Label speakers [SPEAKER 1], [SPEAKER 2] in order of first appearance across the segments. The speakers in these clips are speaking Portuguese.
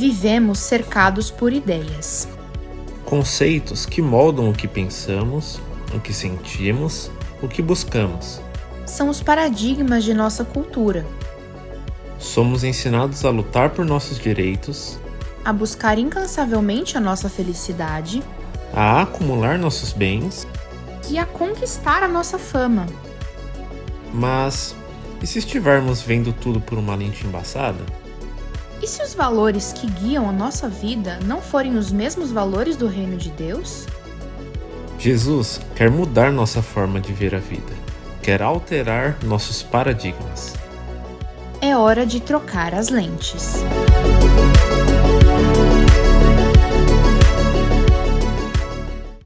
[SPEAKER 1] Vivemos cercados por ideias.
[SPEAKER 2] Conceitos que moldam o que pensamos, o que sentimos, o que buscamos.
[SPEAKER 1] São os paradigmas de nossa cultura.
[SPEAKER 2] Somos ensinados a lutar por nossos direitos,
[SPEAKER 1] A buscar incansavelmente a nossa felicidade
[SPEAKER 2] a acumular nossos bens,
[SPEAKER 1] e a conquistar a nossa fama.
[SPEAKER 2] mas e se estivermos vendo tudo por uma lente embaçada?
[SPEAKER 1] E se os valores que guiam a nossa vida não forem os mesmos valores do reino de Deus?
[SPEAKER 2] Jesus quer mudar nossa forma de ver a vida, quer alterar nossos paradigmas.
[SPEAKER 1] É hora de trocar as lentes.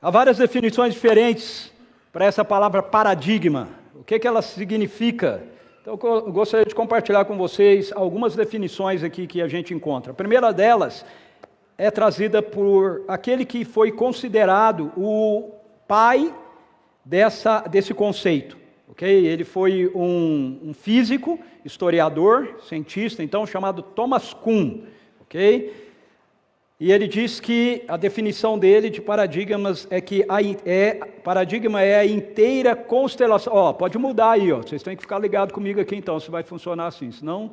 [SPEAKER 3] Há várias definições diferentes para essa palavra paradigma. O que ela significa? Então, eu gostaria de compartilhar com vocês algumas definições aqui que a gente encontra. A primeira delas é trazida por aquele que foi considerado o pai desse conceito. Okay? Ele foi um físico, historiador, cientista, então chamado Thomas Kuhn. Okay? E ele diz que a definição dele de paradigmas é que paradigma é a inteira constelação. Pode mudar aí, vocês têm que ficar ligados comigo aqui então, se vai funcionar assim, senão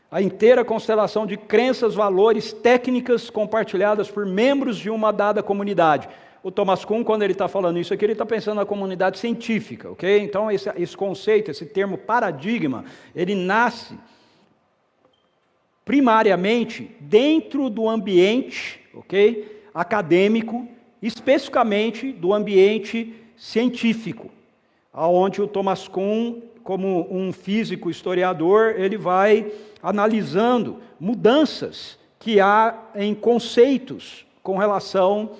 [SPEAKER 3] a inteira constelação de crenças, valores, técnicas compartilhadas por membros de uma dada comunidade. O Thomas Kuhn, quando ele está falando isso aqui, ele está pensando na comunidade científica, ok? Então esse conceito, esse termo paradigma, ele nasce primariamente dentro do ambiente, acadêmico, especificamente do ambiente científico, aonde o Thomas Kuhn, como um físico historiador, ele vai analisando mudanças que há em conceitos com relação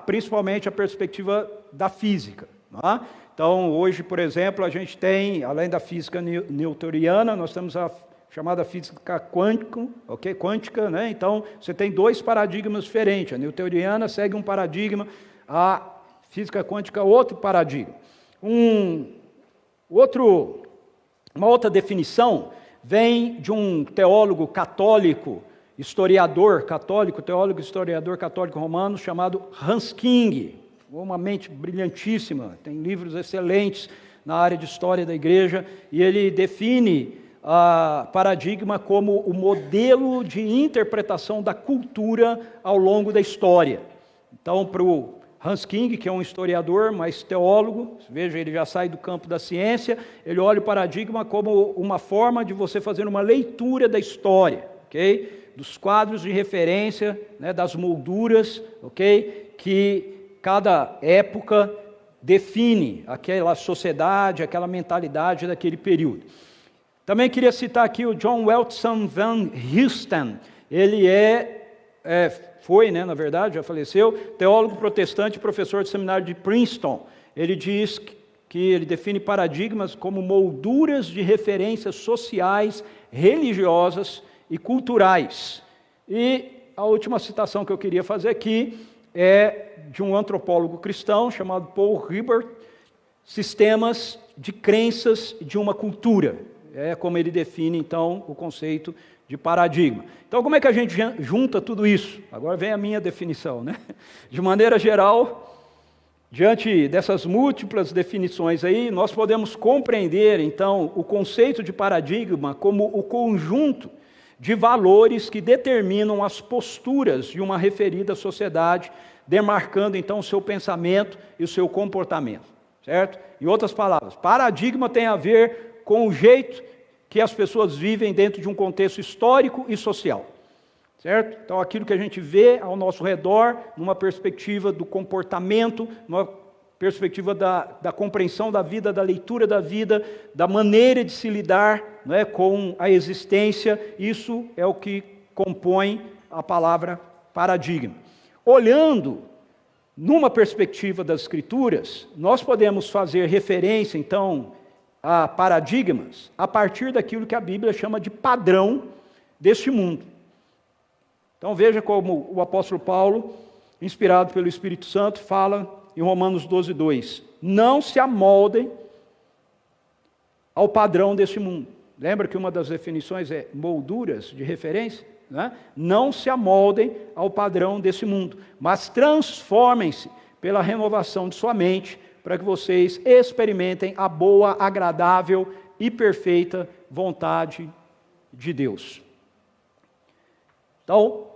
[SPEAKER 3] principalmente a perspectiva da física. Não é? Então, hoje, por exemplo, a gente tem, além da física newtoniana, nós temos a chamada física quântica, né? Então, você tem dois paradigmas diferentes. A newtoniana segue um paradigma, a física quântica outro paradigma. Uma outra definição vem de um teólogo católico, teólogo historiador católico romano, chamado Hans King. Uma mente brilhantíssima, tem livros excelentes na área de história da igreja, e ele define paradigma como o modelo de interpretação da cultura ao longo da história. Então, para o Hans King, que é um historiador, mas teólogo, veja, ele já sai do campo da ciência, ele olha o paradigma como uma forma de você fazer uma leitura da história, dos quadros de referência, né, das molduras, que cada época define aquela sociedade, aquela mentalidade daquele período. Também queria citar aqui o John Welton Van Heusden. Ele foi, na verdade, já faleceu, teólogo protestante e professor de seminário de Princeton. Ele diz que ele define paradigmas como molduras de referências sociais, religiosas e culturais. E a última citação que eu queria fazer aqui é de um antropólogo cristão chamado Paul Hibbert, sistemas de crenças de uma cultura. É como ele define, então, o conceito de paradigma. Então, como é que a gente junta tudo isso? Agora vem a minha definição, né? De maneira geral, diante dessas múltiplas definições aí, nós podemos compreender, então, o conceito de paradigma como o conjunto de valores que determinam as posturas de uma referida sociedade, demarcando, então, o seu pensamento e o seu comportamento, certo? Em outras palavras, paradigma tem a ver com o jeito que as pessoas vivem dentro de um contexto histórico e social, certo? Então, aquilo que a gente vê ao nosso redor, numa perspectiva do comportamento, numa perspectiva da compreensão da vida, da leitura da vida, da maneira de se lidar, né, com a existência, isso é o que compõe a palavra paradigma. Olhando numa perspectiva das Escrituras, nós podemos fazer referência, então, a paradigmas a partir daquilo que a Bíblia chama de padrão deste mundo. Então veja como o apóstolo Paulo, inspirado pelo Espírito Santo, fala em Romanos 12:2. Não se amoldem ao padrão deste mundo. Lembra que uma das definições é molduras de referência? né? Não se amoldem ao padrão desse mundo, mas transformem-se pela renovação de sua mente, para que vocês experimentem a boa, agradável e perfeita vontade de Deus. Então,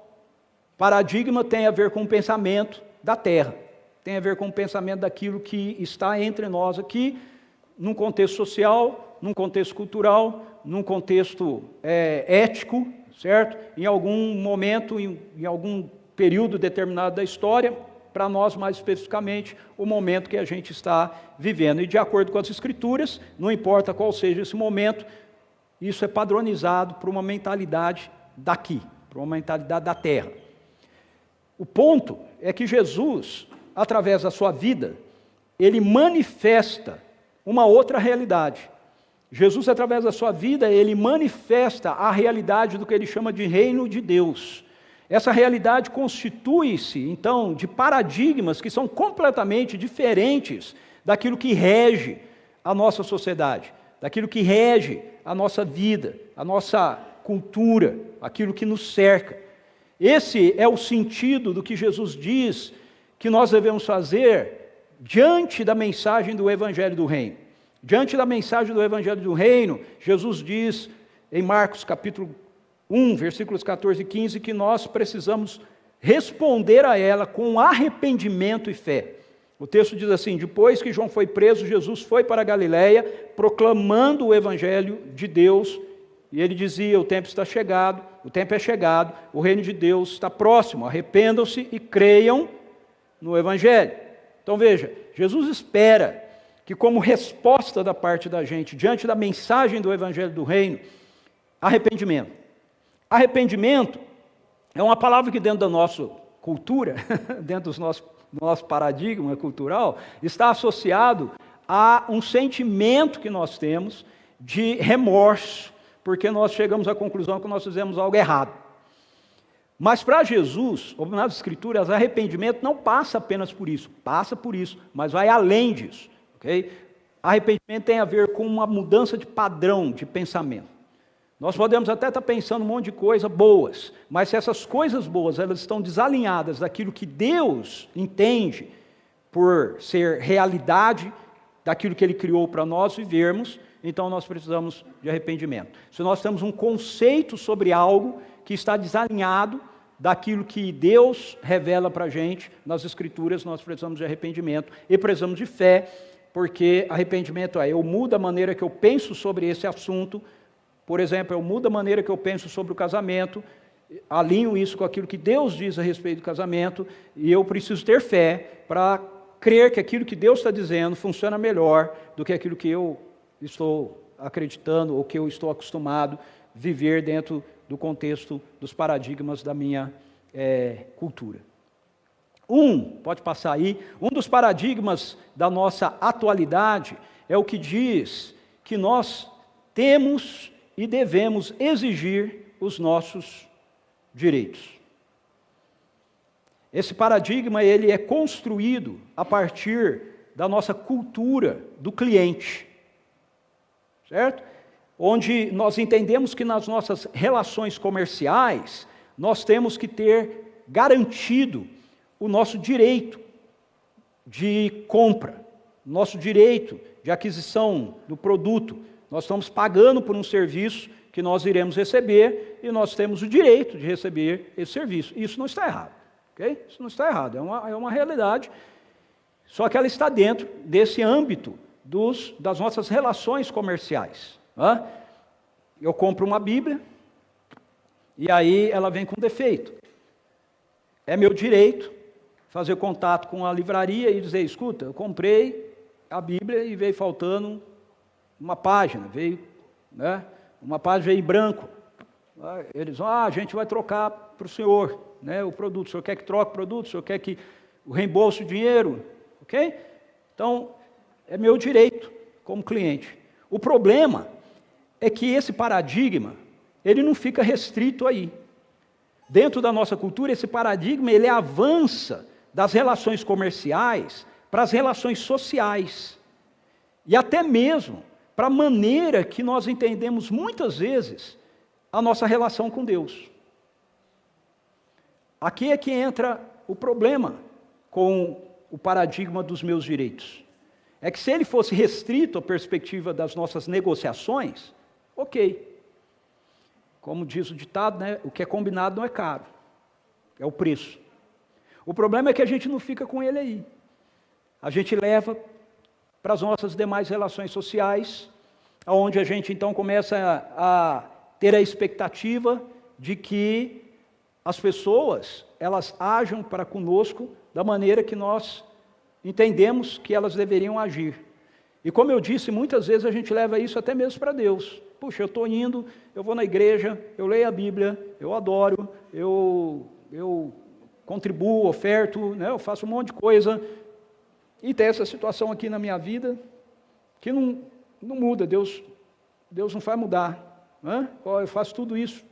[SPEAKER 3] paradigma tem a ver com o pensamento da terra, tem a ver com o pensamento daquilo que está entre nós aqui, num contexto social, num contexto cultural, num contexto ético, certo? Em algum momento, em algum período determinado da história, para nós mais especificamente, o momento que a gente está vivendo. E de acordo com as Escrituras, não importa qual seja esse momento, isso é padronizado por uma mentalidade daqui, por uma mentalidade da terra. O ponto é que Jesus, através da sua vida, ele manifesta uma outra realidade. Jesus, através da sua vida, ele manifesta a realidade do que ele chama de reino de Deus. Essa realidade constitui-se, então, de paradigmas que são completamente diferentes daquilo que rege a nossa sociedade, daquilo que rege a nossa vida, a nossa cultura, aquilo que nos cerca. Esse é o sentido do que Jesus diz que nós devemos fazer diante da mensagem do Evangelho do Reino. Diante da mensagem do Evangelho do Reino, Jesus diz em Marcos capítulo 1, versículos 14 e 15, que nós precisamos responder a ela com arrependimento e fé. O texto diz assim: depois que João foi preso, Jesus foi para a Galileia, proclamando o Evangelho de Deus, e ele dizia: o tempo está chegado, o tempo é chegado, o reino de Deus está próximo, arrependam-se e creiam no Evangelho. Então veja, Jesus espera que, como resposta da parte da gente, diante da mensagem do Evangelho do Reino, arrependimento. Arrependimento é uma palavra que dentro da nossa cultura, dentro do nosso paradigma cultural, está associado a um sentimento que nós temos de remorso, porque nós chegamos à conclusão que nós fizemos algo errado. Mas para Jesus, nas Escrituras, arrependimento não passa apenas por isso, passa por isso, mas vai além disso. Okay? Arrependimento tem a ver com uma mudança de padrão de pensamento. Nós podemos até estar pensando um monte de coisas boas, mas se essas coisas boas elas estão desalinhadas daquilo que Deus entende por ser realidade, daquilo que Ele criou para nós vivermos, então nós precisamos de arrependimento. Se nós temos um conceito sobre algo que está desalinhado daquilo que Deus revela para a gente nas Escrituras, nós precisamos de arrependimento e precisamos de fé, porque arrependimento eu mudo a maneira que eu penso sobre esse assunto. Por exemplo, eu mudo a maneira que eu penso sobre o casamento, alinho isso com aquilo que Deus diz a respeito do casamento, e eu preciso ter fé para crer que aquilo que Deus está dizendo funciona melhor do que aquilo que eu estou acreditando ou que eu estou acostumado a viver dentro do contexto dos paradigmas da minha cultura. Pode passar aí, um dos paradigmas da nossa atualidade é o que diz que nós temos e devemos exigir os nossos direitos. Esse paradigma ele é construído a partir da nossa cultura do cliente, certo? Onde nós entendemos que nas nossas relações comerciais nós temos que ter garantido o nosso direito de compra, nosso direito de aquisição do produto. Nós estamos pagando por um serviço que nós iremos receber e nós temos o direito de receber esse serviço. Isso não está errado, ok? Isso não está errado, é uma realidade, só que ela está dentro desse âmbito das nossas relações comerciais. Eu compro uma Bíblia e aí ela vem com defeito. É meu direito fazer contato com a livraria e dizer: escuta, eu comprei a Bíblia e veio faltando uma página, uma página veio em branco. Eles vão: a gente vai trocar para o senhor, o produto. O senhor quer que troque o produto? O senhor quer que o reembolse o dinheiro? Ok? Então, é meu direito como cliente. O problema é que esse paradigma, ele não fica restrito aí. Dentro da nossa cultura, esse paradigma, ele avança das relações comerciais para as relações sociais. E até mesmo para a maneira que nós entendemos muitas vezes a nossa relação com Deus. aqui é que entra o problema com o paradigma dos meus direitos. É que se ele fosse restrito à perspectiva das nossas negociações, ok. Como diz o ditado, né? O que é combinado não é caro, é o preço. O problema é que a gente não fica com ele aí. A gente leva para as nossas demais relações sociais, onde a gente então começa a ter a expectativa de que as pessoas, elas ajam para conosco da maneira que nós entendemos que elas deveriam agir. E como eu disse, muitas vezes a gente leva isso até mesmo para Deus. Puxa, eu estou indo, eu vou na igreja, eu leio a Bíblia, eu adoro, eu contribuo, oferto, né, eu faço um monte de coisa, e tem essa situação aqui na minha vida que não muda, Deus não vai mudar. Né? Eu faço tudo isso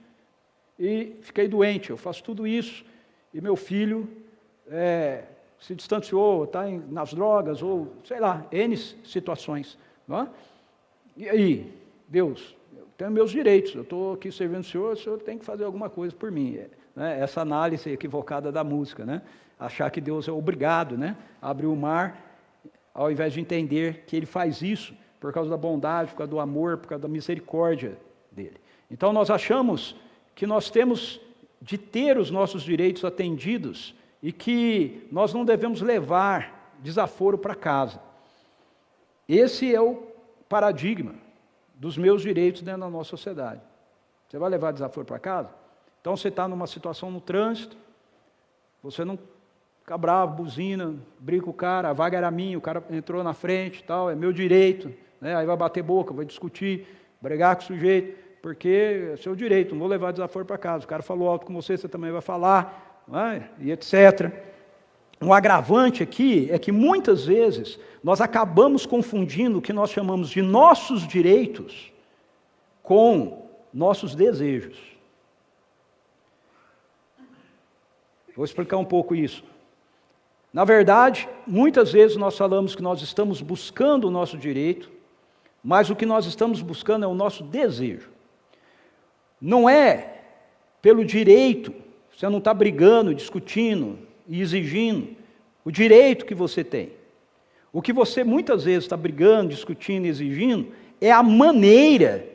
[SPEAKER 3] e fiquei doente, eu faço tudo isso e meu filho se distanciou, está nas drogas, ou sei lá, N situações. Não é? E aí, Deus, eu tenho meus direitos, eu estou aqui servindo o senhor tem que fazer alguma coisa por mim. Né? Essa análise equivocada da música, né? Achar que Deus é obrigado, né, a abrir o mar, ao invés de entender que Ele faz isso por causa da bondade, por causa do amor, por causa da misericórdia dEle. Então nós achamos que nós temos de ter os nossos direitos atendidos e que nós não devemos levar desaforo para casa. Esse é o paradigma dos meus direitos dentro da nossa sociedade. Você vai levar desaforo para casa? Então você está numa situação no trânsito, você não fica bravo, buzina, briga com o cara, a vaga era minha, o cara entrou na frente, tal, é meu direito, né? Aí vai bater boca, vai discutir, brigar com o sujeito, porque é seu direito, não vou levar desaforo para casa. O cara falou alto com você, você também vai falar, né? E etc. Um agravante aqui é que muitas vezes nós acabamos confundindo o que nós chamamos de nossos direitos com nossos desejos. Vou explicar um pouco isso. Na verdade, muitas vezes nós falamos que nós estamos buscando o nosso direito, mas o que nós estamos buscando é o nosso desejo. Não é pelo direito, você não está brigando, discutindo e exigindo o direito que você tem. O que você muitas vezes está brigando, discutindo e exigindo é a maneira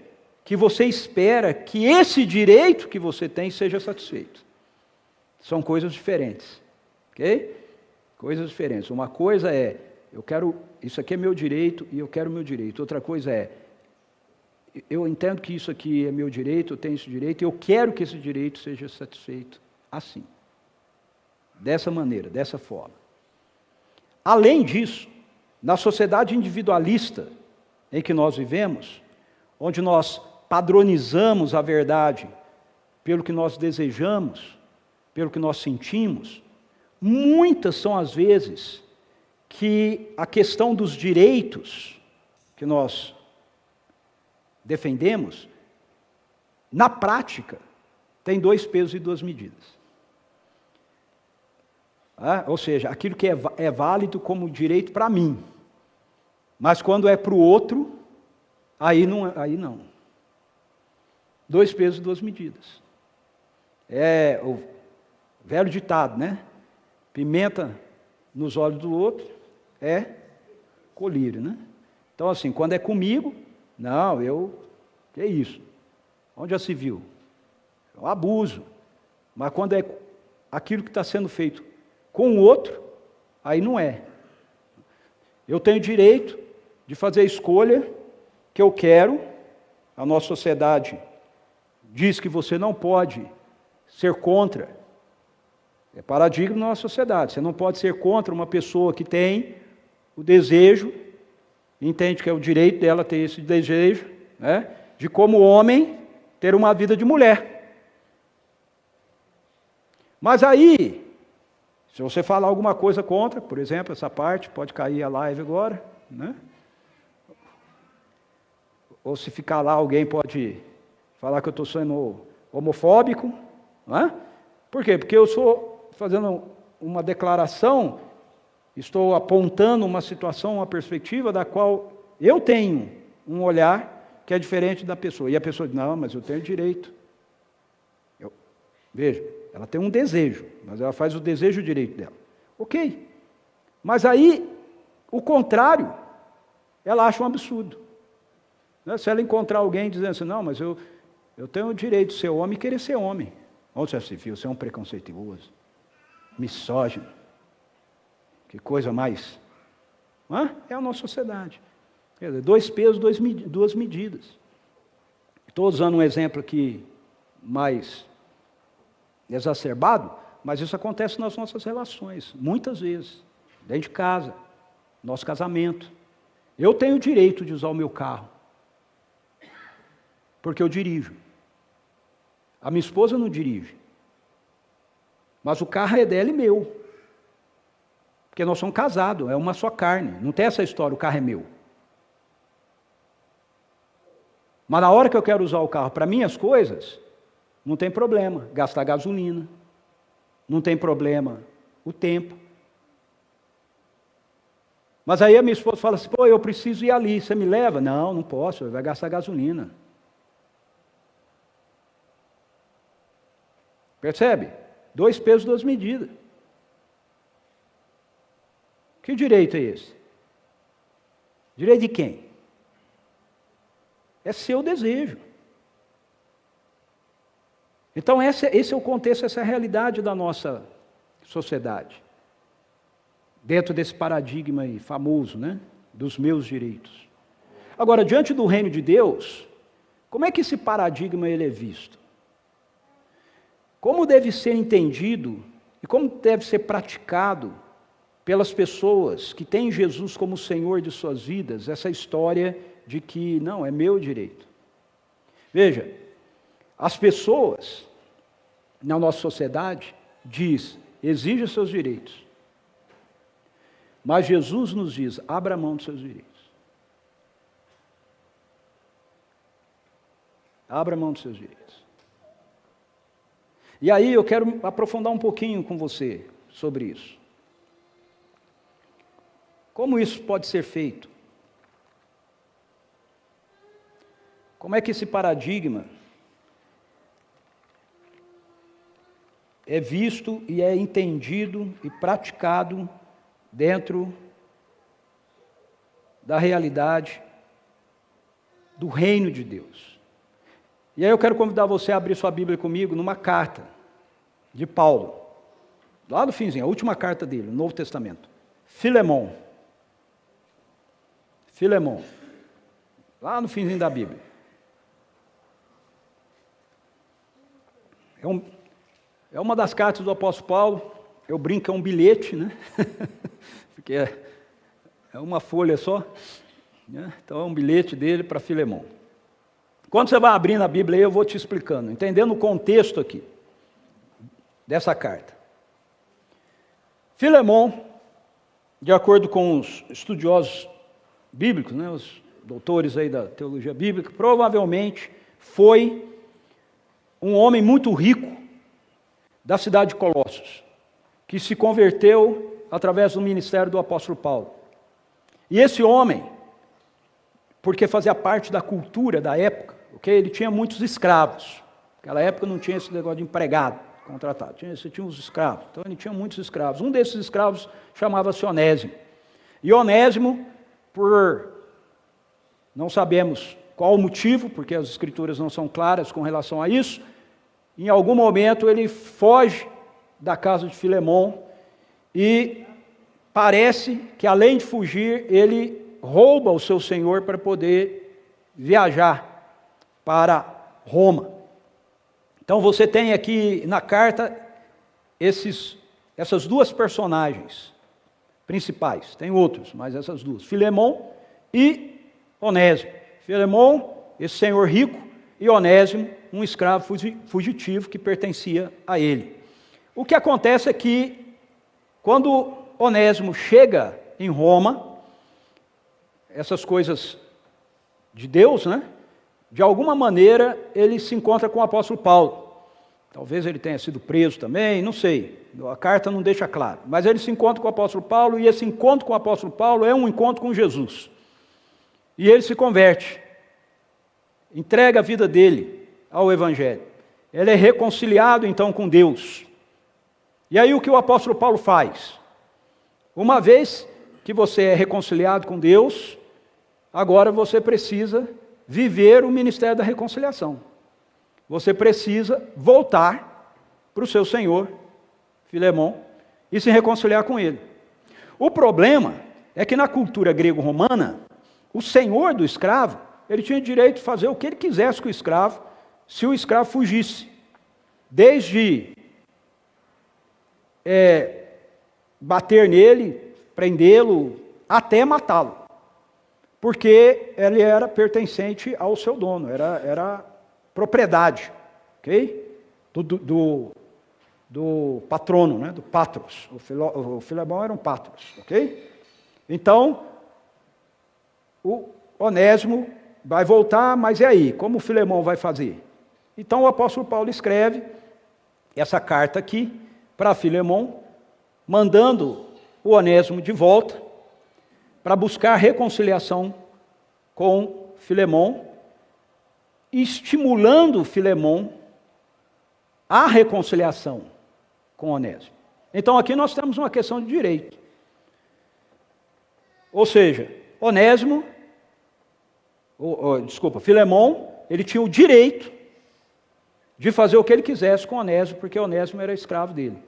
[SPEAKER 3] que você espera que esse direito que você tem seja satisfeito. São coisas diferentes, ok? Coisas diferentes. Uma coisa é, eu quero, isso aqui é meu direito e eu quero meu direito. Outra coisa é, eu entendo que isso aqui é meu direito, eu tenho esse direito e eu quero que esse direito seja satisfeito assim. Dessa maneira, dessa forma. Além disso, na sociedade individualista em que nós vivemos, onde nós padronizamos a verdade pelo que nós desejamos, pelo que nós sentimos, muitas são as vezes que a questão dos direitos que nós defendemos, na prática, tem 2 pesos e 2 medidas. Ou seja, aquilo que é válido como direito para mim, mas quando é para o outro, aí não. 2 pesos e 2 medidas. É o velho ditado, né? Pimenta nos olhos do outro é colírio, né? Então, assim, quando é comigo, não, que é isso? Onde já se viu? É um abuso. Mas quando é aquilo que está sendo feito com o outro, aí não é. Eu tenho direito de fazer a escolha que eu quero. A nossa sociedade diz que você não pode ser contra. É paradigma na nossa sociedade. Você não pode ser contra uma pessoa que tem o desejo, entende que é o direito dela ter esse desejo, né, de como homem ter uma vida de mulher. Mas aí, se você falar alguma coisa contra, por exemplo, essa parte, pode cair a live agora, né? Ou se ficar lá, alguém pode falar que eu estou sendo homofóbico, né? Por quê? Porque eu estou fazendo uma declaração, estou apontando uma situação, uma perspectiva da qual eu tenho um olhar que é diferente da pessoa. E a pessoa diz, não, mas eu tenho direito. Veja, ela tem um desejo, mas ela faz o desejo direito dela. Ok. Mas aí, o contrário, ela acha um absurdo. Né? Se ela encontrar alguém dizendo assim, não, mas eu tenho o direito de ser homem e querer ser homem. Onde você se viu? Você é um preconceituoso, misógino. Que coisa mais... É a nossa sociedade. Quer dizer, 2 pesos, 2 medidas. Estou usando um exemplo aqui mais exacerbado, mas isso acontece nas nossas relações, muitas vezes, dentro de casa, nosso casamento. Eu tenho o direito de usar o meu carro, porque eu dirijo. A minha esposa não dirige, mas o carro é dela e meu, porque nós somos casados, é uma só carne, não tem essa história, o carro é meu. Mas na hora que eu quero usar o carro para minhas coisas, não tem problema gastar gasolina, não tem problema o tempo. Mas aí a minha esposa fala assim, pô, eu preciso ir ali, você me leva? Não, não posso, vai gastar gasolina. Percebe? 2 pesos, 2 medidas. Que direito é esse? Direito de quem? É seu desejo. Então esse é o contexto, essa é a realidade da nossa sociedade. Dentro desse paradigma aí, famoso, né? Dos meus direitos. Agora, diante do reino de Deus, como é que esse paradigma ele é visto? Como deve ser entendido e como deve ser praticado pelas pessoas que têm Jesus como Senhor de suas vidas, essa história de que, não, é meu direito. Veja, as pessoas na nossa sociedade exigem seus direitos. Mas Jesus nos diz, abra mão dos seus direitos. Abra mão dos seus direitos. E aí eu quero aprofundar um pouquinho com você sobre isso. Como isso pode ser feito? Como é que esse paradigma é visto e é entendido e praticado dentro da realidade do reino de Deus? E aí eu quero convidar você a abrir sua Bíblia comigo numa carta de Paulo, lá no finzinho, a última carta dele, no Novo Testamento. Filemão, lá no finzinho da Bíblia. É uma das cartas do apóstolo Paulo, eu brinco, é um bilhete, né? Porque é uma folha só, né? Então é um bilhete dele para Filemão. Quando você vai abrindo a Bíblia aí, eu vou te explicando, entendendo o contexto aqui, dessa carta. Filemão, de acordo com os estudiosos bíblicos, né, os doutores aí da teologia bíblica, provavelmente foi um homem muito rico da cidade de Colossos, que se converteu através do ministério do apóstolo Paulo. E esse homem, porque fazia parte da cultura da época, okay, ele tinha muitos escravos. Naquela época não tinha esse negócio de empregado contratado, você tinha os escravos. Então ele tinha muitos escravos. Um desses escravos chamava-se Onésimo. E Onésimo, por não sabemos qual o motivo, porque as escrituras não são claras com relação a isso, em algum momento ele foge da casa de Filemão e parece que, além de fugir, ele rouba o seu senhor para poder viajar para Roma. Então você tem aqui na carta essas duas personagens principais, tem outros, mas essas duas, Filemão e Onésimo. Filemão, esse senhor rico, e Onésimo, um escravo fugitivo que pertencia a ele. O que acontece é que, quando Onésimo chega em Roma, essas coisas de Deus, né? De alguma maneira ele se encontra com o apóstolo Paulo. Talvez ele tenha sido preso também, não sei, a carta não deixa claro. Mas ele se encontra com o apóstolo Paulo, e esse encontro com o apóstolo Paulo é um encontro com Jesus. E ele se converte, entrega a vida dele ao Evangelho. ele é reconciliado então com Deus. E aí o que o apóstolo Paulo faz? Uma vez que você é reconciliado com Deus, agora você precisa viver o ministério da reconciliação. Você precisa voltar para o seu senhor, Filemon, e se reconciliar com ele. O problema é que na cultura grego-romana, o senhor do escravo, ele tinha direito de fazer o que ele quisesse com o escravo, se o escravo fugisse. Desde bater nele, prendê-lo, até matá-lo. Porque ele era pertencente ao seu dono, era propriedade, ok? Do patrono, né? Do patros. O Filemão era um patros, ok? Então, o Onésimo vai voltar, mas e aí? Como o Filemão vai fazer? Então o apóstolo Paulo escreve essa carta aqui para Filemão, mandando o Onésimo de volta para buscar reconciliação com Filemão, estimulando Filemão a reconciliação com Onésimo. Então aqui nós temos uma questão de direito. Ou seja, Filemão, ele tinha o direito de fazer o que ele quisesse com Onésimo, porque Onésimo era escravo dele.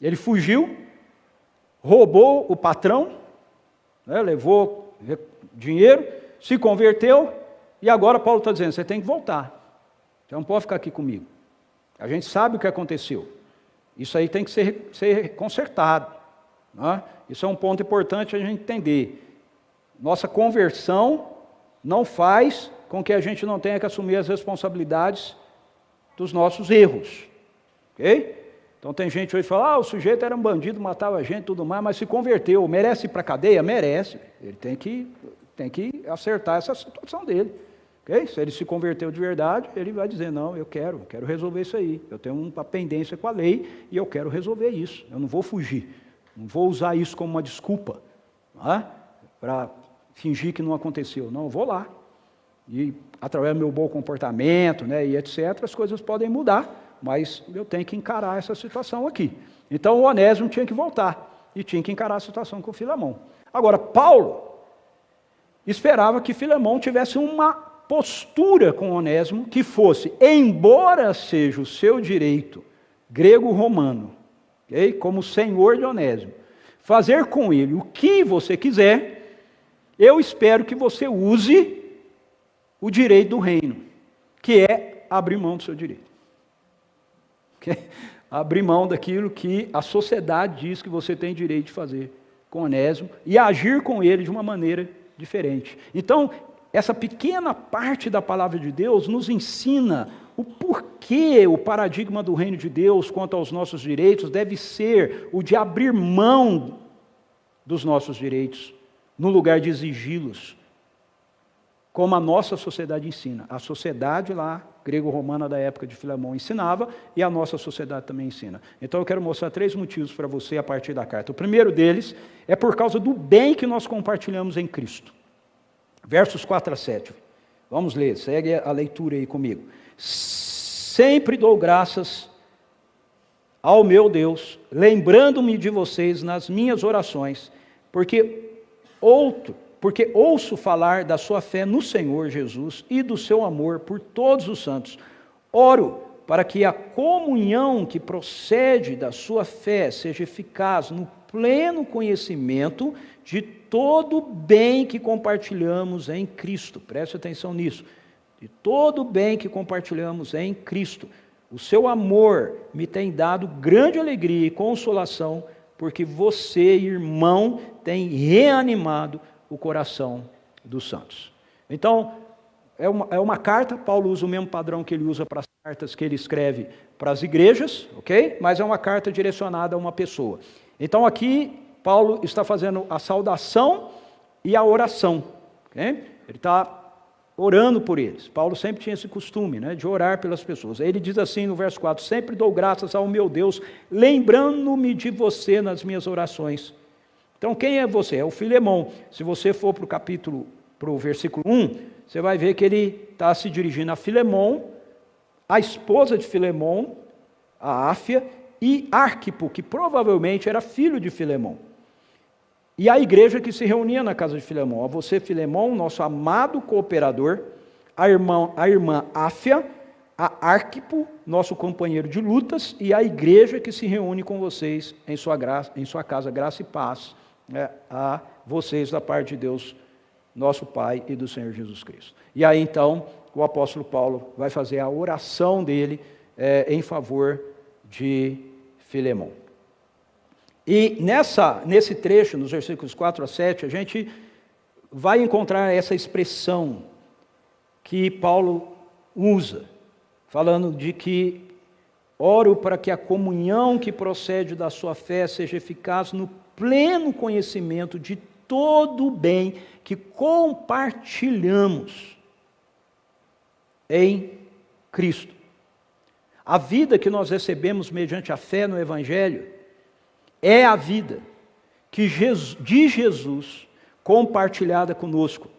[SPEAKER 3] Ele fugiu, roubou o patrão, né, levou dinheiro, se converteu, e agora Paulo está dizendo, você tem que voltar. Você não pode ficar aqui comigo. A gente sabe o que aconteceu. Isso aí tem que ser consertado. Né? Isso é um ponto importante a gente entender. Nossa conversão não faz com que a gente não tenha que assumir as responsabilidades dos nossos erros. Ok? Então tem gente hoje que fala, o sujeito era um bandido, matava gente e tudo mais, mas se converteu, merece ir para a cadeia? Merece. Ele tem que acertar essa situação dele. Okay? Se ele se converteu de verdade, ele vai dizer, não, eu quero resolver isso aí. Eu tenho uma pendência com a lei e eu quero resolver isso. Eu não vou fugir. Não vou usar isso como uma desculpa, para fingir que não aconteceu. Não, eu vou lá. E através do meu bom comportamento, né, e etc., as coisas podem mudar, mas eu tenho que encarar essa situação aqui. Então o Onésimo tinha que voltar e tinha que encarar a situação com Filemão. Agora, Paulo esperava que Filemão tivesse uma postura com Onésimo que fosse, embora seja o seu direito grego-romano, okay, como senhor de Onésimo, fazer com ele o que você quiser, eu espero que você use o direito do reino, que é abrir mão do seu direito. Okay? Abrir mão daquilo que a sociedade diz que você tem direito de fazer com Onésimo e agir com ele de uma maneira diferente. Então, essa pequena parte da palavra de Deus nos ensina o porquê o paradigma do reino de Deus quanto aos nossos direitos deve ser o de abrir mão dos nossos direitos, no lugar de exigi-los, como a nossa sociedade ensina. A sociedade lá, grego-romana da época de Filemão, ensinava, e a nossa sociedade também ensina. Então eu quero mostrar 3 motivos para você a partir da carta. O primeiro deles é por causa do bem que nós compartilhamos em Cristo. Versos 4 a 7. Vamos ler, segue a leitura aí comigo. Sempre dou graças ao meu Deus, lembrando-me de vocês nas minhas orações, porque ouço falar da sua fé no Senhor Jesus e do seu amor por todos os santos. Oro para que a comunhão que procede da sua fé seja eficaz no pleno conhecimento de todo o bem que compartilhamos em Cristo. Preste atenção nisso. De todo o bem que compartilhamos em Cristo. O seu amor me tem dado grande alegria e consolação, porque você, irmão, tem reanimado o coração dos santos. Então, é uma carta, Paulo usa o mesmo padrão que ele usa para as cartas que ele escreve para as igrejas, ok? Mas é uma carta direcionada a uma pessoa. Então aqui, Paulo está fazendo a saudação e a oração, ok? Ele está orando por eles. Paulo sempre tinha esse costume, né, de orar pelas pessoas. Ele diz assim no verso 4, sempre dou graças ao meu Deus, lembrando-me de você nas minhas orações. Então quem é você? É o Filemão. Se você for para o versículo 1, você vai ver que ele está se dirigindo a Filemão, a esposa de Filemão, a Áfia, e Arquipo, que provavelmente era filho de Filemão. E a igreja que se reunia na casa de Filemão. A você, Filemão, nosso amado cooperador, a irmã Áfia, a Arquipo, nosso companheiro de lutas, e a igreja que se reúne com vocês em sua casa, graça e paz, né, a vocês da parte de Deus, nosso Pai e do Senhor Jesus Cristo. E aí então, o apóstolo Paulo vai fazer a oração dele em favor de Filemão. E nesse trecho, nos versículos 4 a 7, a gente vai encontrar essa expressão que Paulo usa, falando de que oro para que a comunhão que procede da sua fé seja eficaz no pleno conhecimento de todo o bem que compartilhamos em Cristo. A vida que nós recebemos mediante a fé no Evangelho é a vida de Jesus compartilhada conosco,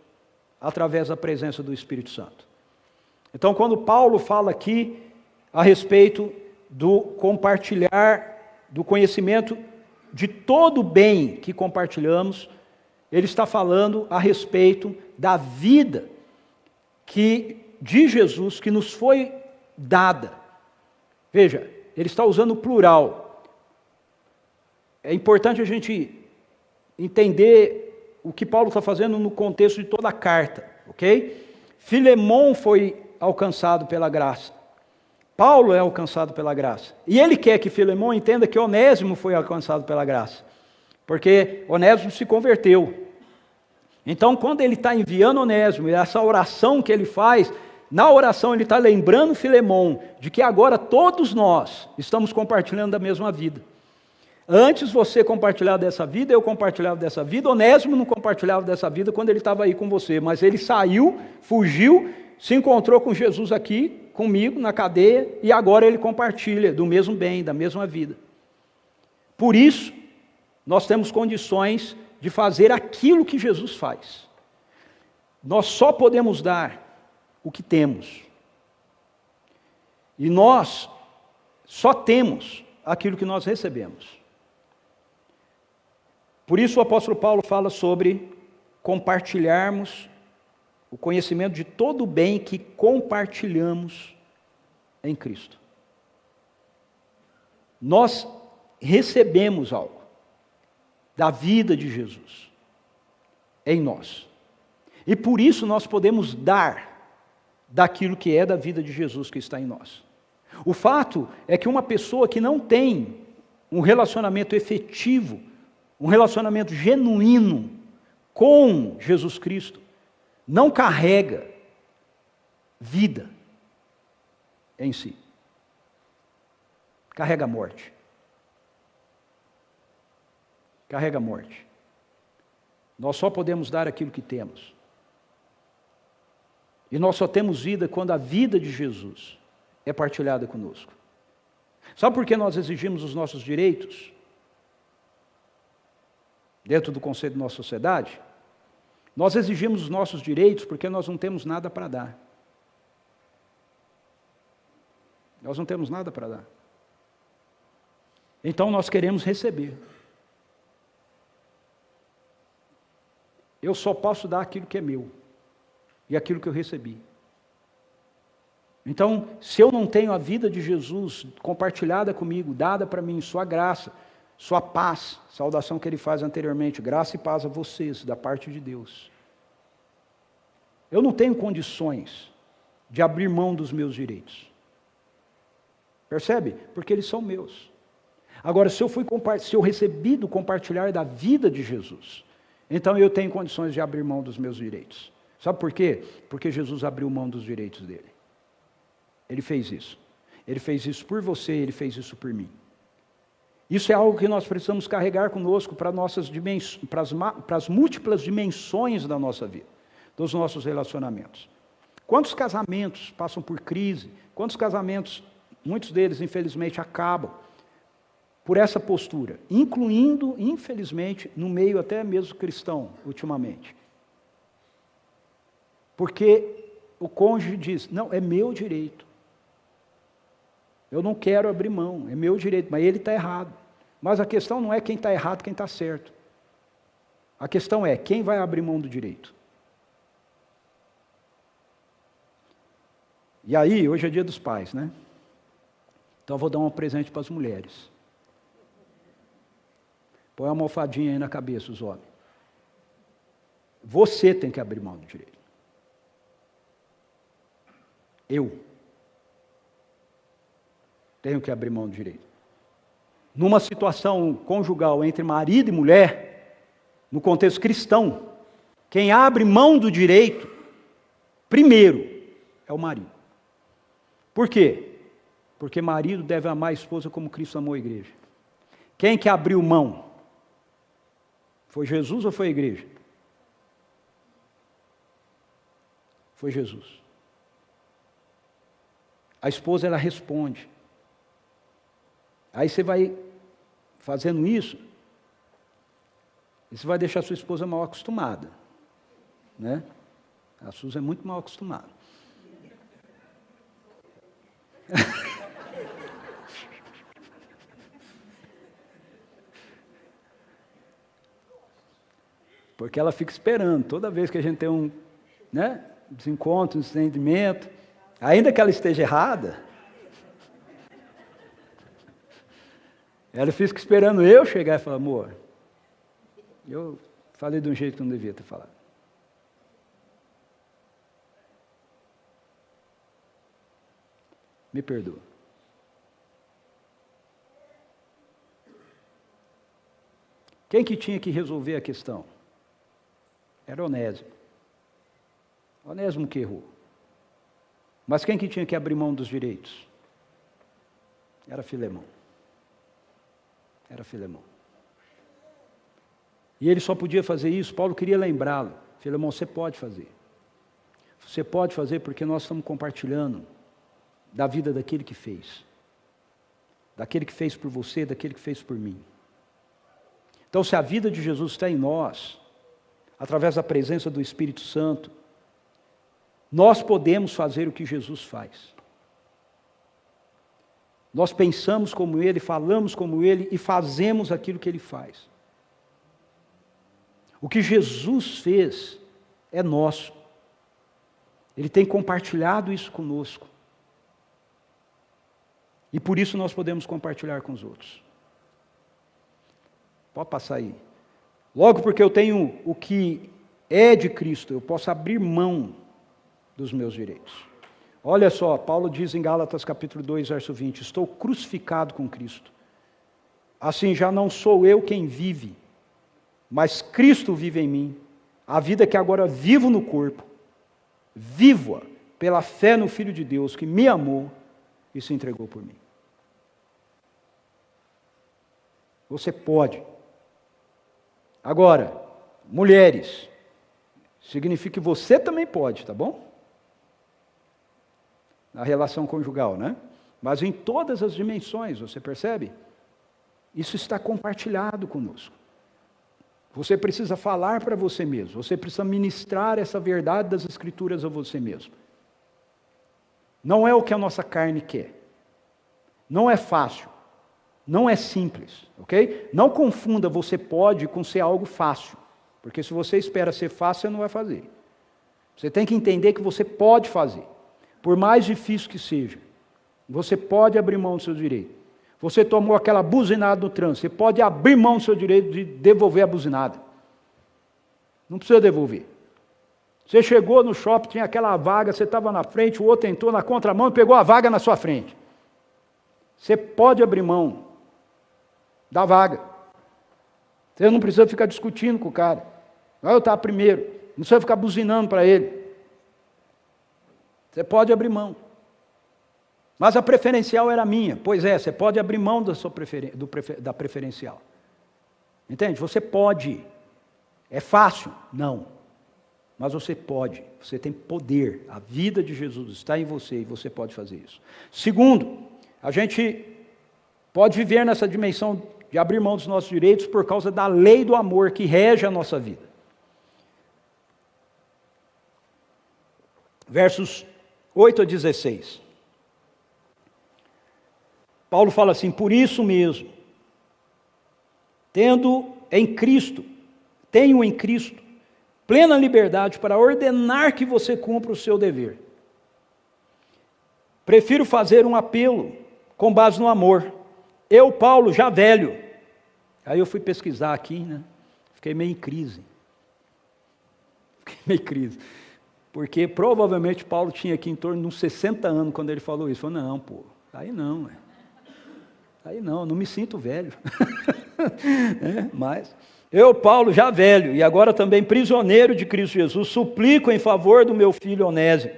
[SPEAKER 3] através da presença do Espírito Santo. Então, quando Paulo fala aqui a respeito do compartilhar, do conhecimento de todo o bem que compartilhamos, ele está falando a respeito da vida de Jesus que nos foi dada. Veja, ele está usando o plural. É importante a gente entender o que Paulo está fazendo no contexto de toda a carta, ok? Filemão foi alcançado pela graça. Paulo é alcançado pela graça. E ele quer que Filemão entenda que Onésimo foi alcançado pela graça. Porque Onésimo se converteu. Então, quando ele está enviando Onésimo, e essa oração que ele faz, na oração ele está lembrando Filemão de que agora todos nós estamos compartilhando da mesma vida. Antes você compartilhava dessa vida, eu compartilhava dessa vida, Onésimo não compartilhava dessa vida quando ele estava aí com você, mas ele saiu, fugiu, se encontrou com Jesus aqui, comigo, na cadeia, e agora ele compartilha do mesmo bem, da mesma vida. Por isso, nós temos condições de fazer aquilo que Jesus faz. Nós só podemos dar o que temos. E nós só temos aquilo que nós recebemos. Por isso o apóstolo Paulo fala sobre compartilharmos o conhecimento de todo o bem que compartilhamos em Cristo. Nós recebemos algo da vida de Jesus em nós. E por isso nós podemos dar daquilo que é da vida de Jesus que está em nós. O fato é que uma pessoa que não tem um relacionamento efetivo, um relacionamento genuíno com Jesus Cristo, não carrega vida em si. Carrega morte. Carrega morte. Nós só podemos dar aquilo que temos. E nós só temos vida quando a vida de Jesus é partilhada conosco. Sabe por que nós exigimos os nossos direitos dentro do conceito da nossa sociedade? Nós exigimos os nossos direitos porque nós não temos nada para dar. Nós não temos nada para dar. Então nós queremos receber. Eu só posso dar aquilo que é meu e aquilo que eu recebi. Então, se eu não tenho a vida de Jesus compartilhada comigo, dada para mim, sua graça, sua paz, saudação que ele faz anteriormente, graça e paz a vocês, da parte de Deus. Eu não tenho condições de abrir mão dos meus direitos. Percebe? Porque eles são meus. Agora, se eu recebi do compartilhar da vida de Jesus, então eu tenho condições de abrir mão dos meus direitos. Sabe por quê? Porque Jesus abriu mão dos direitos dele. Ele fez isso. Ele fez isso por você, ele fez isso por mim. Isso é algo que nós precisamos carregar conosco para as múltiplas dimensões da nossa vida, dos nossos relacionamentos. Quantos casamentos passam por crise? Quantos casamentos, muitos deles, infelizmente, acabam por essa postura, incluindo, infelizmente, no meio até mesmo cristão, ultimamente. Porque o cônjuge diz, não, é meu direito. Eu não quero abrir mão, é meu direito, mas ele está errado. Mas a questão não é quem está errado, quem está certo. A questão é quem vai abrir mão do direito. E aí, hoje é dia dos pais, né? Então eu vou dar um presente para as mulheres. Põe uma almofadinha aí na cabeça, os homens. Você tem que abrir mão do direito. Eu tenho que abrir mão do direito. Numa situação conjugal entre marido e mulher, no contexto cristão, quem abre mão do direito, primeiro, é o marido. Por quê? Porque marido deve amar a esposa como Cristo amou a igreja. Quem que abriu mão? Foi Jesus ou foi a igreja? Foi Jesus. A esposa, ela responde. Aí você vai fazendo isso, e você vai deixar a sua esposa mal acostumada, né? A Suzy é muito mal acostumada. Porque ela fica esperando, toda vez que a gente tem um, né, desencontro, um desentendimento, ainda que ela esteja errada, ela fica esperando eu chegar e falar, amor, eu falei de um jeito que não devia ter falado. Me perdoa. Quem que tinha que resolver a questão? Era Onésimo. Onésimo que errou. Mas quem que tinha que abrir mão dos direitos? Era Filemão. Era Filemão. E ele só podia fazer isso, Paulo queria lembrá-lo. Filemão, você pode fazer. Você pode fazer porque nós estamos compartilhando da vida daquele que fez. Daquele que fez por você, daquele que fez por mim. Então, se a vida de Jesus está em nós, através da presença do Espírito Santo, nós podemos fazer o que Jesus faz. Nós pensamos como Ele, falamos como Ele e fazemos aquilo que Ele faz. O que Jesus fez é nosso. Ele tem compartilhado isso conosco. E por isso nós podemos compartilhar com os outros. Pode passar aí. Logo porque eu tenho o que é de Cristo, eu posso abrir mão dos meus direitos. Olha só, Paulo diz em Gálatas capítulo 2, verso 20, estou crucificado com Cristo. Assim já não sou eu quem vive, mas Cristo vive em mim. A vida que agora vivo no corpo, vivo-a pela fé no Filho de Deus, que me amou e se entregou por mim. Você pode. Agora, mulheres, significa que você também pode, tá bom? Na relação conjugal, né? Mas em todas as dimensões, você percebe? Isso está compartilhado conosco. Você precisa falar para você mesmo, você precisa ministrar essa verdade das Escrituras a você mesmo. Não é o que a nossa carne quer. Não é fácil. Não é simples, ok? Não confunda você pode com ser algo fácil. Porque se você espera ser fácil, você não vai fazer. Você tem que entender que você pode fazer. Por mais difícil que seja. Você pode abrir mão do seu direito. Você tomou aquela buzinada no trânsito. Você pode abrir mão do seu direito de devolver a buzinada. Não precisa devolver. Você chegou no shopping, tinha aquela vaga, você estava na frente, o outro entrou na contramão e pegou a vaga na sua frente. Você pode abrir mão da vaga. Você não precisa ficar discutindo com o cara. Vai eu estava primeiro. Não precisa ficar buzinando para ele. Você pode abrir mão. Mas a preferencial era minha. Pois é, você pode abrir mão da preferencial. Entende? Você pode. É fácil? Não. Mas você pode. Você tem poder. A vida de Jesus está em você e você pode fazer isso. Segundo, a gente pode viver nessa dimensão de abrir mão dos nossos direitos por causa da lei do amor que rege a nossa vida. Versos 8 a 16. Paulo fala assim: por isso mesmo, tenho em Cristo plena liberdade para ordenar que você cumpra o seu dever. Prefiro fazer um apelo com base no amor. Eu, Paulo, já velho. Aí eu fui pesquisar aqui, né? Fiquei meio em crise. Porque provavelmente Paulo tinha aqui em torno de uns 60 anos quando ele falou isso. Falou, não, pô, aí não, não me sinto velho. Mas eu, Paulo, já velho, e agora também prisioneiro de Cristo Jesus, suplico em favor do meu filho Onésimo,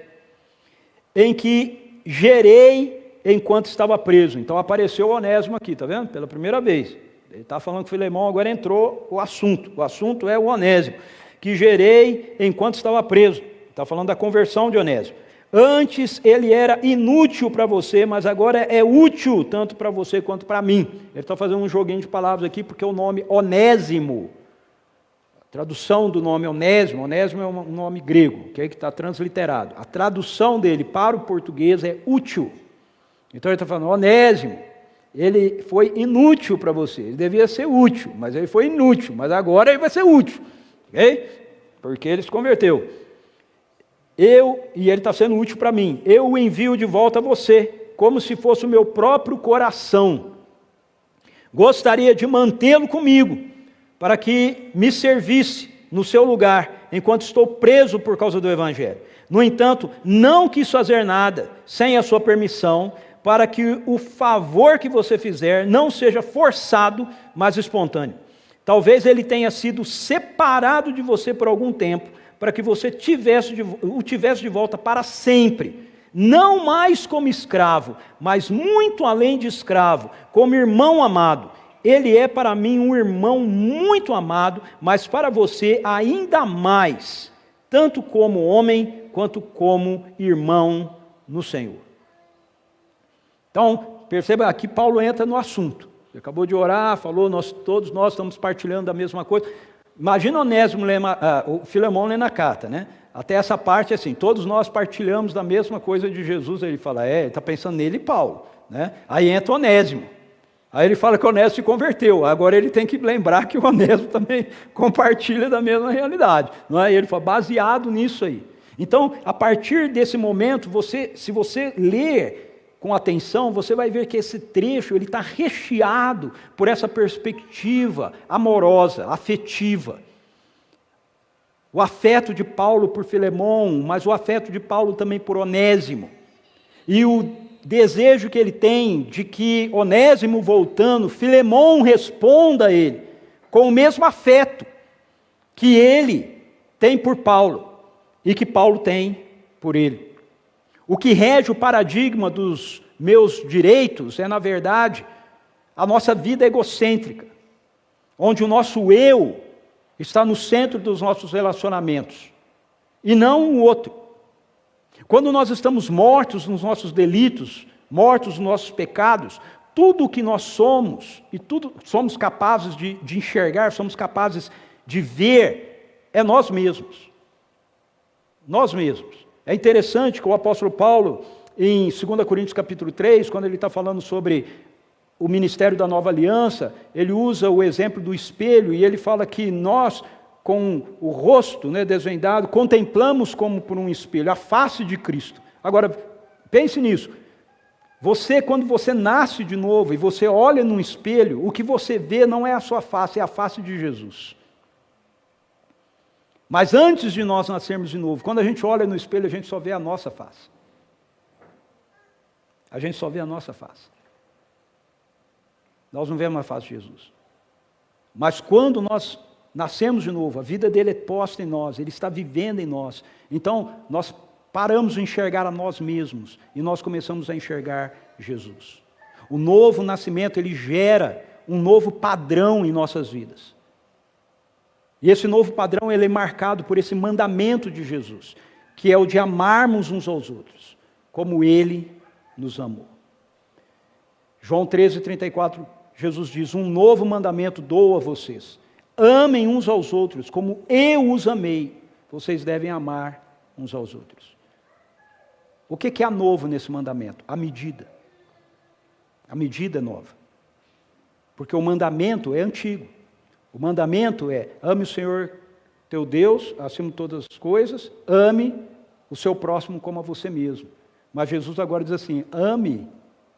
[SPEAKER 3] em que gerei enquanto estava preso. Então apareceu o Onésimo aqui, está vendo? Pela primeira vez. Ele está falando com Filemão, agora entrou o assunto. O assunto é o Onésimo, que gerei enquanto estava preso. Está falando da conversão de Onésimo. Antes ele era inútil para você, mas agora é útil tanto para você quanto para mim. Ele está fazendo um joguinho de palavras aqui, porque o nome Onésimo, a tradução do nome Onésimo é um nome grego, que está transliterado. A tradução dele para o português é útil. Então ele está falando, Onésimo, ele foi inútil para você. Ele devia ser útil, mas ele foi inútil, mas agora ele vai ser útil. Ok? Porque ele se converteu. E ele está sendo útil para mim. Eu o envio de volta a você, como se fosse o meu próprio coração. Gostaria de mantê-lo comigo, para que me servisse no seu lugar, enquanto estou preso por causa do Evangelho. No entanto, não quis fazer nada sem a sua permissão, para que o favor que você fizer não seja forçado, mas espontâneo. Talvez ele tenha sido separado de você por algum tempo, para que você o tivesse de volta para sempre, não mais como escravo, mas muito além de escravo, como irmão amado. Ele é para mim um irmão muito amado, mas para você ainda mais, tanto como homem, quanto como irmão no Senhor. Então, perceba aqui, Paulo entra no assunto. Ele acabou de orar, falou, todos nós estamos partilhando da mesma coisa. Imagina Onésimo, o Filemão lendo a carta, né? Até essa parte assim, todos nós partilhamos da mesma coisa de Jesus. Aí ele fala, ele está pensando nele e Paulo, né? Aí entra Onésimo. Aí ele fala que Onésimo se converteu. Agora ele tem que lembrar que o Onésimo também compartilha da mesma realidade, não é? E ele fala, baseado nisso aí. Então, a partir desse momento, se você ler com atenção, você vai ver que esse trecho ele está recheado por essa perspectiva amorosa, afetiva. O afeto de Paulo por Filemão, mas o afeto de Paulo também por Onésimo. E o desejo que ele tem de que Onésimo voltando, Filemão responda a ele com o mesmo afeto que ele tem por Paulo e que Paulo tem por ele. O que rege o paradigma dos meus direitos é, na verdade, a nossa vida egocêntrica, onde o nosso eu está no centro dos nossos relacionamentos, e não o outro. Quando nós estamos mortos nos nossos delitos, mortos nos nossos pecados, tudo o que nós somos, e tudo somos capazes de enxergar, somos capazes de ver, é nós mesmos. Nós mesmos. É interessante que o apóstolo Paulo, em 2 Coríntios capítulo 3, quando ele está falando sobre o ministério da nova aliança, ele usa o exemplo do espelho, e ele fala que nós, com o rosto desvendado, contemplamos como por um espelho, a face de Cristo. Agora, pense nisso. Quando você nasce de novo, e você olha num espelho, o que você vê não é a sua face, é a face de Jesus. Mas antes de nós nascermos de novo, quando a gente olha no espelho, a gente só vê a nossa face. A gente só vê a nossa face. Nós não vemos a face de Jesus. Mas quando nós nascemos de novo, a vida dele é posta em nós, ele está vivendo em nós. Então, nós paramos de enxergar a nós mesmos e nós começamos a enxergar Jesus. O novo nascimento, ele gera um novo padrão em nossas vidas. E esse novo padrão ele é marcado por esse mandamento de Jesus, que é o de amarmos uns aos outros, como ele nos amou. João 13:34, Jesus diz, um novo mandamento dou a vocês, amem uns aos outros, como eu os amei, vocês devem amar uns aos outros. O que há novo nesse mandamento? A medida. A medida é nova. Porque o mandamento é antigo. O mandamento é: ame o Senhor teu Deus acima de todas as coisas, ame o seu próximo como a você mesmo. Mas Jesus agora diz assim: ame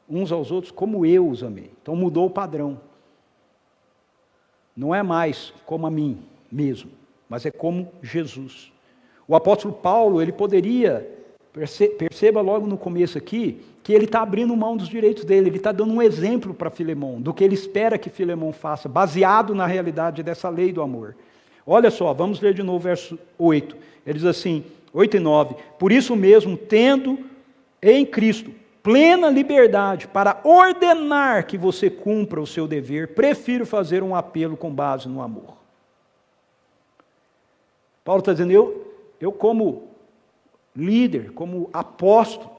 [SPEAKER 3] uns aos outros como eu os amei. Então mudou o padrão. Não é mais como a mim mesmo, mas é como Jesus. O apóstolo Paulo, ele poderia, perceba logo no começo aqui, que ele está abrindo mão dos direitos dele, ele está dando um exemplo para Filemão, do que ele espera que Filemão faça, baseado na realidade dessa lei do amor. Olha só, vamos ler de novo o verso 8. Ele diz assim, 8 e 9: por isso mesmo, tendo em Cristo plena liberdade para ordenar que você cumpra o seu dever, prefiro fazer um apelo com base no amor. Paulo está dizendo, eu como líder, como apóstolo,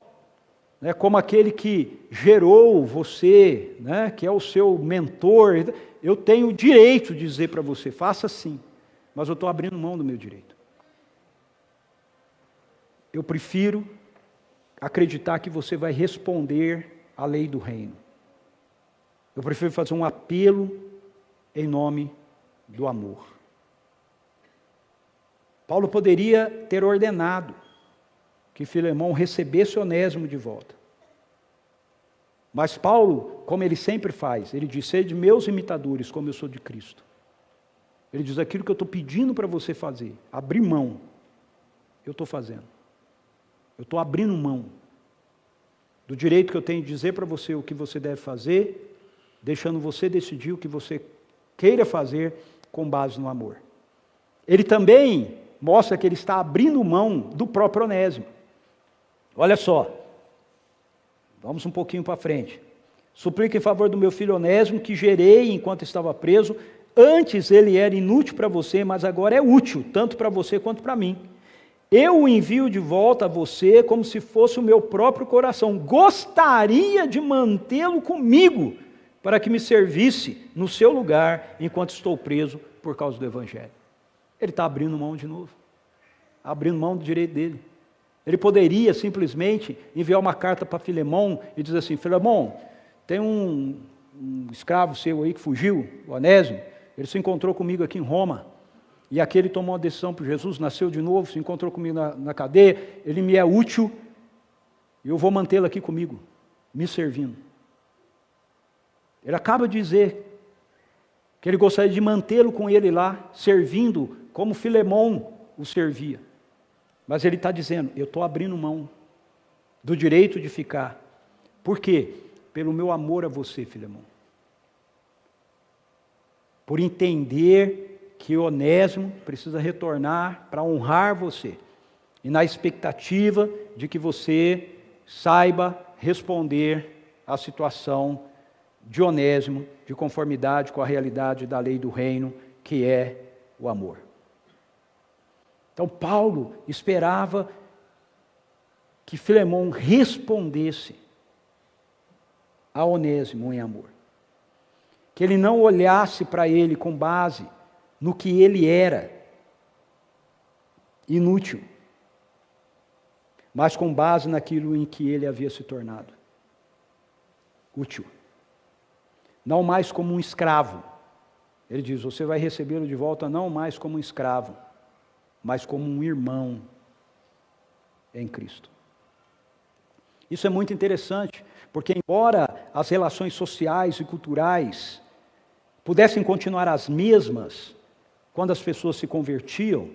[SPEAKER 3] né, como aquele que gerou você, né, que é o seu mentor, eu tenho o direito de dizer para você, faça assim, mas eu estou abrindo mão do meu direito. Eu prefiro acreditar que você vai responder à lei do reino. Eu prefiro fazer um apelo em nome do amor. Paulo poderia ter ordenado que Filemão recebesse Onésimo de volta. Mas Paulo, como ele sempre faz, ele diz: sede meus imitadores, como eu sou de Cristo. Ele diz: aquilo que eu estou pedindo para você fazer, abrir mão, eu estou fazendo. Eu estou abrindo mão do direito que eu tenho de dizer para você o que você deve fazer, deixando você decidir o que você queira fazer com base no amor. Ele também mostra que ele está abrindo mão do próprio Onésimo. Olha só, vamos um pouquinho para frente. Suplico em favor do meu filho Onésimo, que gerei enquanto estava preso. Antes ele era inútil para você, mas agora é útil, tanto para você quanto para mim. Eu o envio de volta a você como se fosse o meu próprio coração. Gostaria de mantê-lo comigo, para que me servisse no seu lugar, enquanto estou preso por causa do Evangelho. Ele está abrindo mão de novo. Abrindo mão do direito dele. Ele poderia simplesmente enviar uma carta para Filemão e dizer assim: Filemão, tem um escravo seu aí que fugiu, o Onésimo, ele se encontrou comigo aqui em Roma. E aqui ele tomou uma decisão por Jesus, nasceu de novo, se encontrou comigo na cadeia, ele me é útil, e eu vou mantê-lo aqui comigo, me servindo. Ele acaba de dizer que ele gostaria de mantê-lo com ele lá, servindo como Filemão o servia. Mas ele está dizendo: eu estou abrindo mão do direito de ficar. Por quê? Pelo meu amor a você, Filemão. Por entender que Onésimo precisa retornar para honrar você, e na expectativa de que você saiba responder à situação de Onésimo, de conformidade com a realidade da lei do reino, que é o amor. Então Paulo esperava que Filemão respondesse a Onésimo em amor, que ele não olhasse para ele com base no que ele era, inútil, mas com base naquilo em que ele havia se tornado, útil. Não mais como um escravo. Ele diz: você vai recebê-lo de volta não mais como um escravo, mas como um irmão em Cristo. Isso é muito interessante, porque embora as relações sociais e culturais pudessem continuar as mesmas, quando as pessoas se convertiam,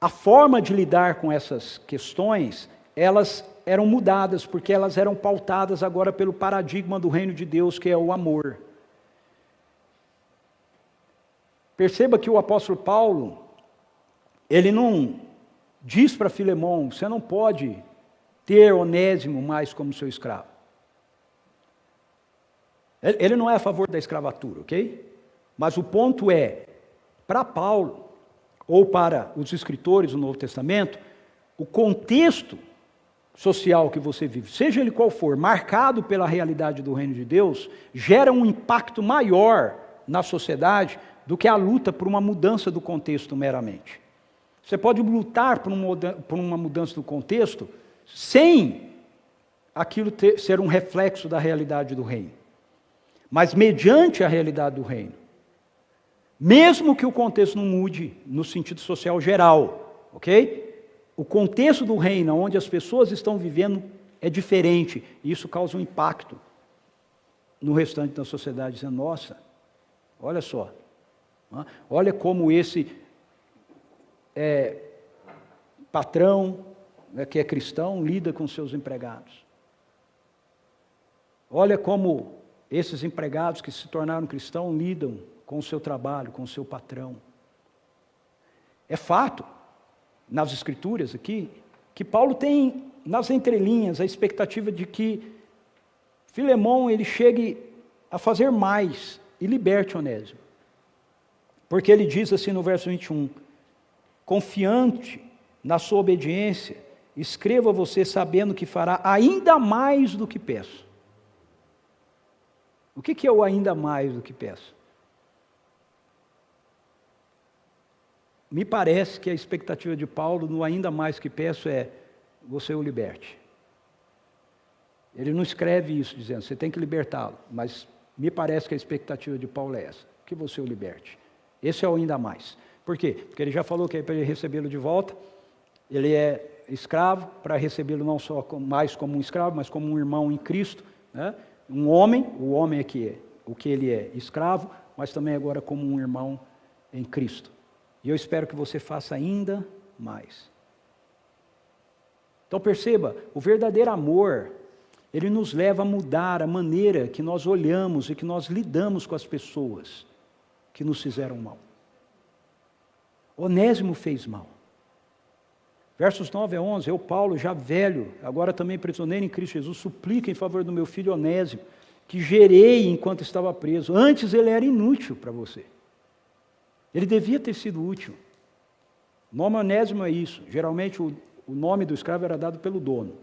[SPEAKER 3] a forma de lidar com essas questões, elas eram mudadas, porque elas eram pautadas agora pelo paradigma do reino de Deus, que é o amor. Perceba que o apóstolo Paulo, ele não diz para Filemão: você não pode ter Onésimo mais como seu escravo. Ele não é a favor da escravatura, ok? Mas o ponto é, para Paulo, ou para os escritores do Novo Testamento, o contexto social que você vive, seja ele qual for, marcado pela realidade do reino de Deus, gera um impacto maior na sociedade do que a luta por uma mudança do contexto meramente. Você pode lutar por uma mudança do contexto sem aquilo ser um reflexo da realidade do reino. mas mediante a realidade do reino. Mesmo que o contexto não mude no sentido social geral, ok? O contexto do reino, onde as pessoas estão vivendo, é diferente, e isso causa um impacto no restante da sociedade, dizendo, nossa, olha só, olha como esse patrão, que é cristão, lida com seus empregados. Olha como esses empregados que se tornaram cristãos lidam com o seu trabalho, com o seu patrão. É fato, nas Escrituras aqui, que Paulo tem nas entrelinhas a expectativa de que Filemão ele chegue a fazer mais e liberte Onésimo. Porque ele diz assim no verso 21, confiante na sua obediência, escreva você sabendo que fará ainda mais do que peço. O que é o ainda mais do que peço? Me parece que a expectativa de Paulo no ainda mais que peço é você o liberte. Ele não escreve isso dizendo, você tem que libertá-lo, mas me parece que a expectativa de Paulo é essa, que você o liberte. Esse é o ainda mais. Por quê? Porque ele já falou que é para ele recebê-lo de volta, ele é escravo, para recebê-lo não só mais como um escravo, mas como um irmão em Cristo, né? Um homem, o homem é que é o que ele é, escravo, mas também agora como um irmão em Cristo. E eu espero que você faça ainda mais. Então perceba, o verdadeiro amor, ele nos leva a mudar a maneira que nós olhamos e que nós lidamos com as pessoas que nos fizeram mal. Onésimo fez mal. Versos 9 a 11, eu, Paulo, já velho, agora também prisioneiro em Cristo Jesus, suplico em favor do meu filho Onésimo, que gerei enquanto estava preso. Antes ele era inútil para você. Ele devia ter sido útil. O nome Onésimo é isso. Geralmente o nome do escravo era dado pelo dono.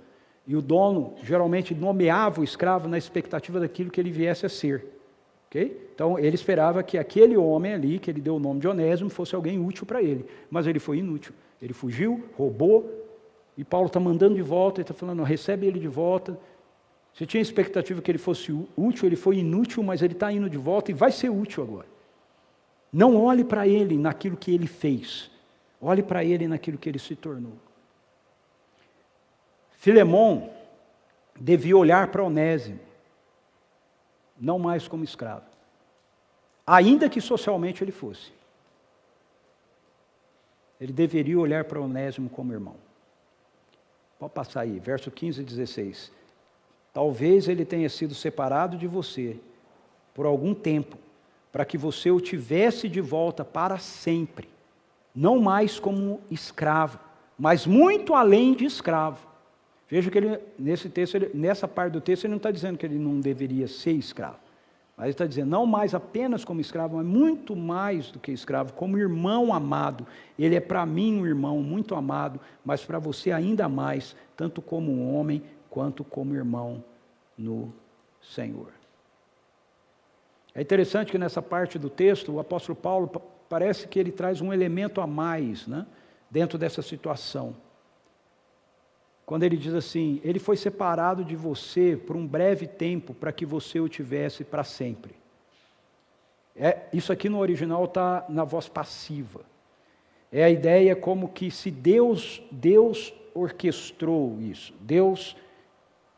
[SPEAKER 3] E o dono geralmente nomeava o escravo na expectativa daquilo que ele viesse a ser. Okay? Então ele esperava que aquele homem ali, que ele deu o nome de Onésimo, fosse alguém útil para ele. Mas ele foi inútil. Ele fugiu, roubou, e Paulo está mandando de volta, ele está falando, recebe ele de volta. Você tinha expectativa que ele fosse útil, ele foi inútil, mas ele está indo de volta e vai ser útil agora. Não olhe para ele naquilo que ele fez, olhe para ele naquilo que ele se tornou. Filemão devia olhar para Onésimo, não mais como escravo, ainda que socialmente ele fosse. Ele deveria olhar para Onésimo como irmão. Pode passar aí, verso 15 e 16. Talvez ele tenha sido separado de você por algum tempo, para que você o tivesse de volta para sempre, não mais como escravo, mas muito além de escravo. Veja que ele, nesse texto, nessa parte do texto, ele não está dizendo que ele não deveria ser escravo, mas ele está dizendo, não mais apenas como escravo, mas muito mais do que escravo, como irmão amado. Ele é para mim um irmão muito amado, mas para você ainda mais, tanto como um homem, quanto como irmão no Senhor. É interessante que nessa parte do texto, o apóstolo Paulo, parece que ele traz um elemento a mais, né, dentro dessa situação. Quando ele diz assim, ele foi separado de você por um breve tempo, para que você o tivesse para sempre. Isso aqui no original está na voz passiva. É a ideia como que se Deus orquestrou isso. Deus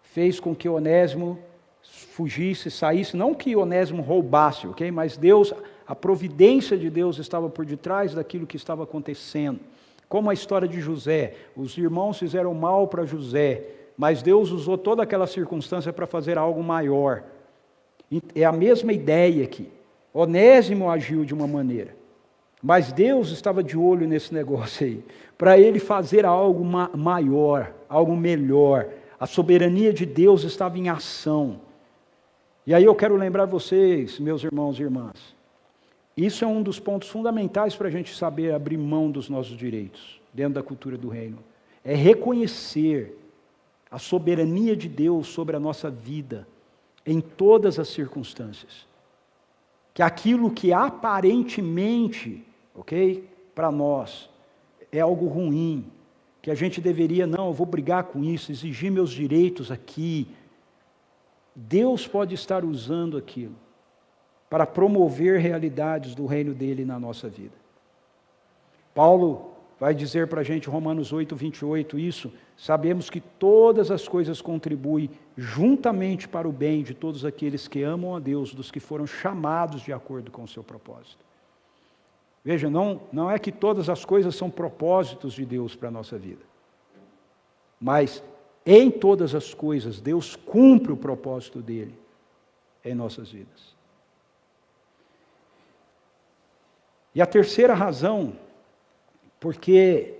[SPEAKER 3] fez com que Onésimo fugisse, saísse, não que Onésimo roubasse, ok? Mas Deus, a providência de Deus estava por detrás daquilo que estava acontecendo. Como a história de José, os irmãos fizeram mal para José, mas Deus usou toda aquela circunstância para fazer algo maior. É a mesma ideia aqui. Onésimo agiu de uma maneira, mas Deus estava de olho nesse negócio aí, para ele fazer algo maior, algo melhor. A soberania de Deus estava em ação. E aí eu quero lembrar vocês, meus irmãos e irmãs, isso é um dos pontos fundamentais para a gente saber abrir mão dos nossos direitos, dentro da cultura do reino. É reconhecer a soberania de Deus sobre a nossa vida, em todas as circunstâncias. Que aquilo que aparentemente, ok, para nós, é algo ruim, que a gente deveria, não, eu vou brigar com isso, exigir meus direitos aqui. Deus pode estar usando aquilo para promover realidades do reino dele na nossa vida. Paulo vai dizer para a gente, Romanos 8, 28, isso: sabemos que todas as coisas contribuem juntamente para o bem de todos aqueles que amam a Deus, dos que foram chamados de acordo com o seu propósito. Veja, não é que todas as coisas são propósitos de Deus para a nossa vida, mas em todas as coisas Deus cumpre o propósito dele em nossas vidas. E a terceira razão, porque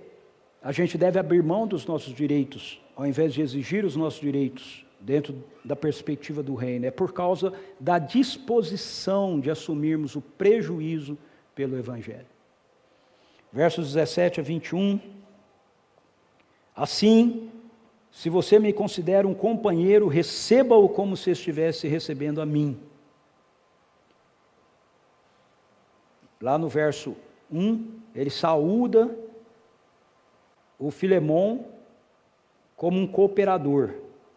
[SPEAKER 3] a gente deve abrir mão dos nossos direitos, ao invés de exigir os nossos direitos dentro da perspectiva do reino, é por causa da disposição de assumirmos o prejuízo pelo Evangelho. Versos 17 a 21. Assim, se você me considera um companheiro, receba-o como se estivesse recebendo a mim. Lá no verso 1, ele saúda o Filemon como um cooperador.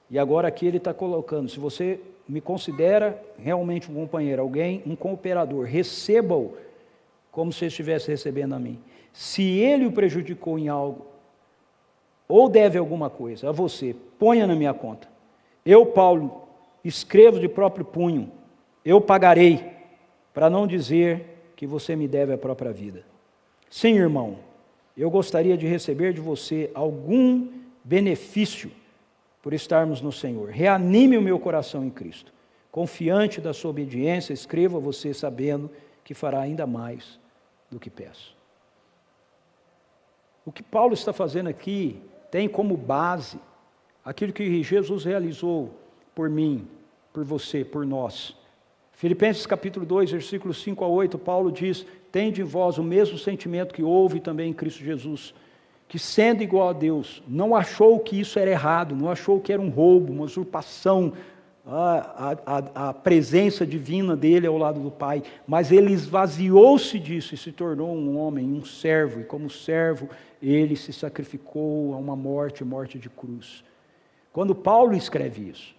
[SPEAKER 3] E agora aqui ele está colocando, se você me considera realmente um companheiro, alguém, um cooperador, receba-o como se estivesse recebendo a mim. Se ele o prejudicou em algo, ou deve alguma coisa a você, ponha na minha conta. Eu, Paulo, escrevo de próprio punho, eu pagarei, para não dizer que você me deve a própria vida. Sim, irmão, eu gostaria de receber de você algum benefício por estarmos no Senhor. Reanime o meu coração em Cristo. Confiante da sua obediência, escrevo a você sabendo que fará ainda mais do que peço. O que Paulo está fazendo aqui tem como base aquilo que Jesus realizou por mim, por você, por nós. Filipenses capítulo 2, versículos 5 a 8, Paulo diz: tende em vós o mesmo sentimento que houve também em Cristo Jesus, que sendo igual a Deus, não achou que isso era errado, não achou que era um roubo, uma usurpação, a presença divina dele ao lado do Pai, mas ele esvaziou-se disso e se tornou um homem, um servo, e como servo ele se sacrificou a uma morte de cruz. Quando Paulo escreve isso,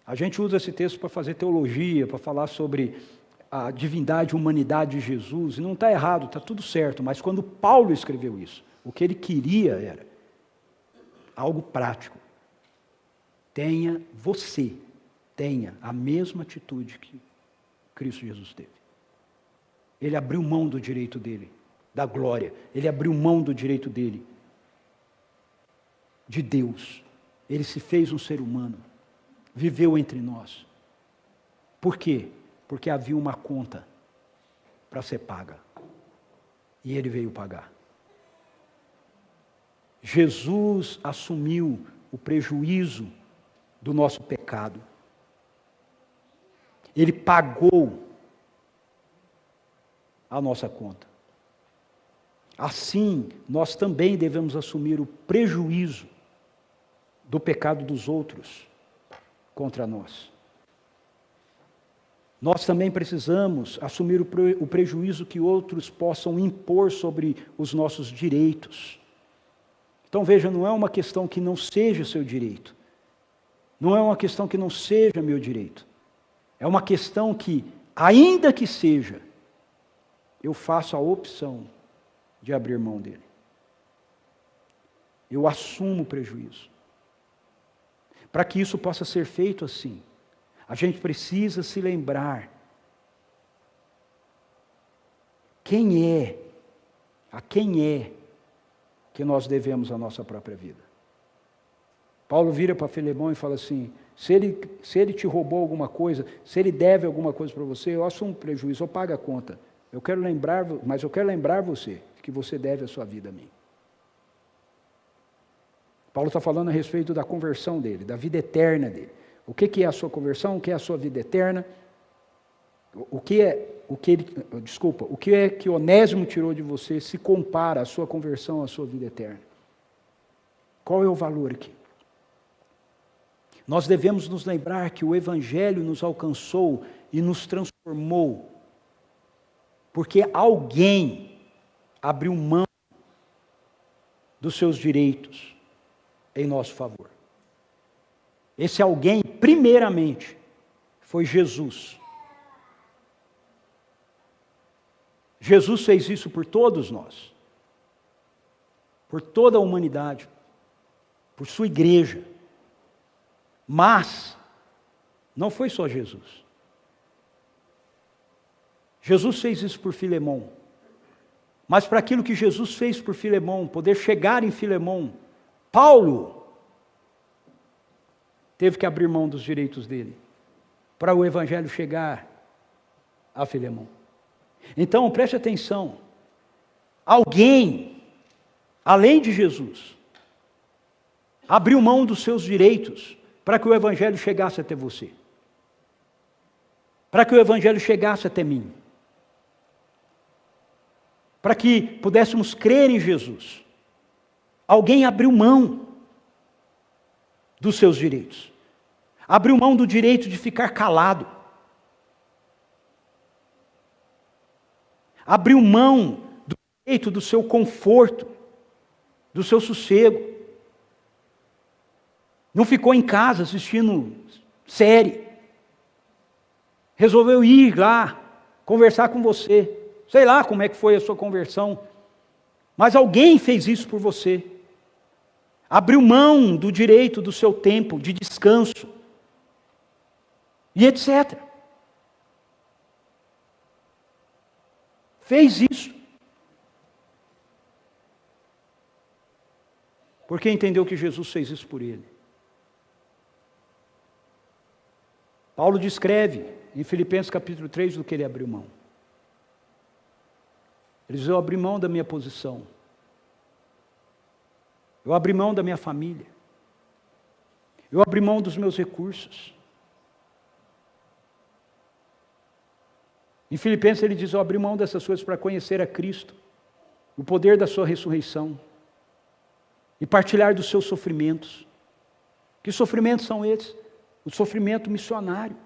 [SPEAKER 3] a gente usa esse texto para fazer teologia, para falar sobre a divindade e humanidade de Jesus, e não está errado, está tudo certo, mas quando Paulo escreveu isso, o que ele queria era algo prático. Você tenha a mesma atitude que Cristo Jesus teve. Ele abriu mão do direito dele, da glória, ele abriu mão do direito dele, de Deus. Ele se fez um ser humano, viveu entre nós. Por quê? Porque havia uma conta para ser paga. E ele veio pagar. Jesus assumiu o prejuízo do nosso pecado. Ele pagou a nossa conta. Assim, nós também devemos assumir o prejuízo do pecado dos outros contra nós. Nós também precisamos assumir o prejuízo que outros possam impor sobre os nossos direitos. Então veja, não é uma questão que não seja seu direito. Não é uma questão que não seja meu direito. É uma questão que, ainda que seja, eu faço a opção de abrir mão dele. Eu assumo o prejuízo. Para que isso possa ser feito assim, a gente precisa se lembrar a quem é que nós devemos a nossa própria vida. Paulo vira para Filemão e fala assim: se ele te roubou alguma coisa, se ele deve alguma coisa para você, eu assumo o prejuízo, eu pago a conta. Mas eu quero lembrar você que você deve a sua vida a mim. Paulo está falando a respeito da conversão dele, da vida eterna dele. O que é a sua conversão? O que é a sua vida eterna? O que é que Onésimo tirou de você se compara a sua conversão à sua vida eterna? Qual é o valor aqui? Nós devemos nos lembrar que o Evangelho nos alcançou e nos transformou, porque alguém abriu mão dos seus direitos em nosso favor. Esse alguém, primeiramente, foi Jesus. Jesus fez isso por todos nós, por toda a humanidade, por sua igreja. Mas não foi só Jesus. Jesus fez isso por Filemão. Mas para aquilo que Jesus fez por Filemão, poder chegar em Filemão, Paulo teve que abrir mão dos direitos dele, para o evangelho chegar a Filemão. Então, preste atenção, alguém, além de Jesus, abriu mão dos seus direitos para que o evangelho chegasse até você, para que o evangelho chegasse até mim, para que pudéssemos crer em Jesus. Alguém abriu mão dos seus direitos, abriu mão do direito de ficar calado, abriu mão do direito do seu conforto, do seu sossego. Não ficou em casa assistindo série. Resolveu ir lá, conversar com você. Sei lá como é que foi a sua conversão. Mas alguém fez isso por você. Abriu mão do direito do seu tempo de descanso. E etc. Fez isso. Porque entendeu que Jesus fez isso por ele. Paulo descreve em Filipenses capítulo 3 do que ele abriu mão. Ele diz: eu abri mão da minha posição. Eu abri mão da minha família. Eu abri mão dos meus recursos. Em Filipenses ele diz: eu abri mão dessas coisas para conhecer a Cristo, o poder da sua ressurreição, e partilhar dos seus sofrimentos. Que sofrimentos são esses? O sofrimento missionário.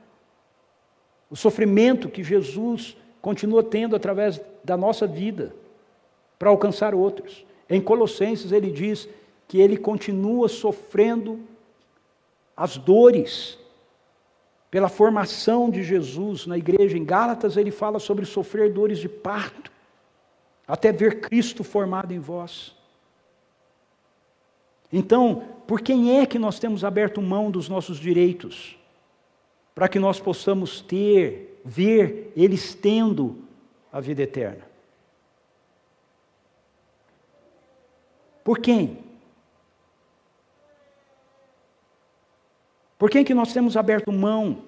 [SPEAKER 3] O sofrimento que Jesus continua tendo através da nossa vida para alcançar outros. Em Colossenses ele diz que ele continua sofrendo as dores pela formação de Jesus na igreja. Em Gálatas ele fala sobre sofrer dores de parto, até ver Cristo formado em vós. Então, por quem é que nós temos aberto mão dos nossos direitos? Para que nós possamos ver eles tendo a vida eterna. Por quem? Por quem que nós temos aberto mão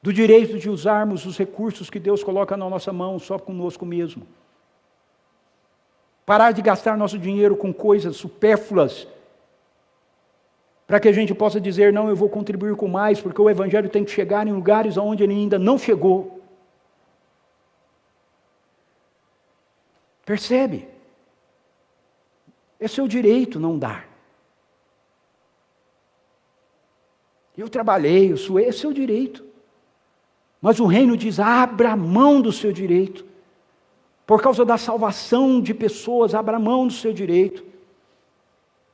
[SPEAKER 3] do direito de usarmos os recursos que Deus coloca na nossa mão só conosco mesmo? Parar de gastar nosso dinheiro com coisas supérfluas, para que a gente possa dizer: não, eu vou contribuir com mais, porque o evangelho tem que chegar em lugares onde ele ainda não chegou. Percebe? É seu direito não dar. Eu trabalhei, eu suei, é seu direito. Mas o reino diz: abra mão do seu direito. Por causa da salvação de pessoas, abra mão do seu direito.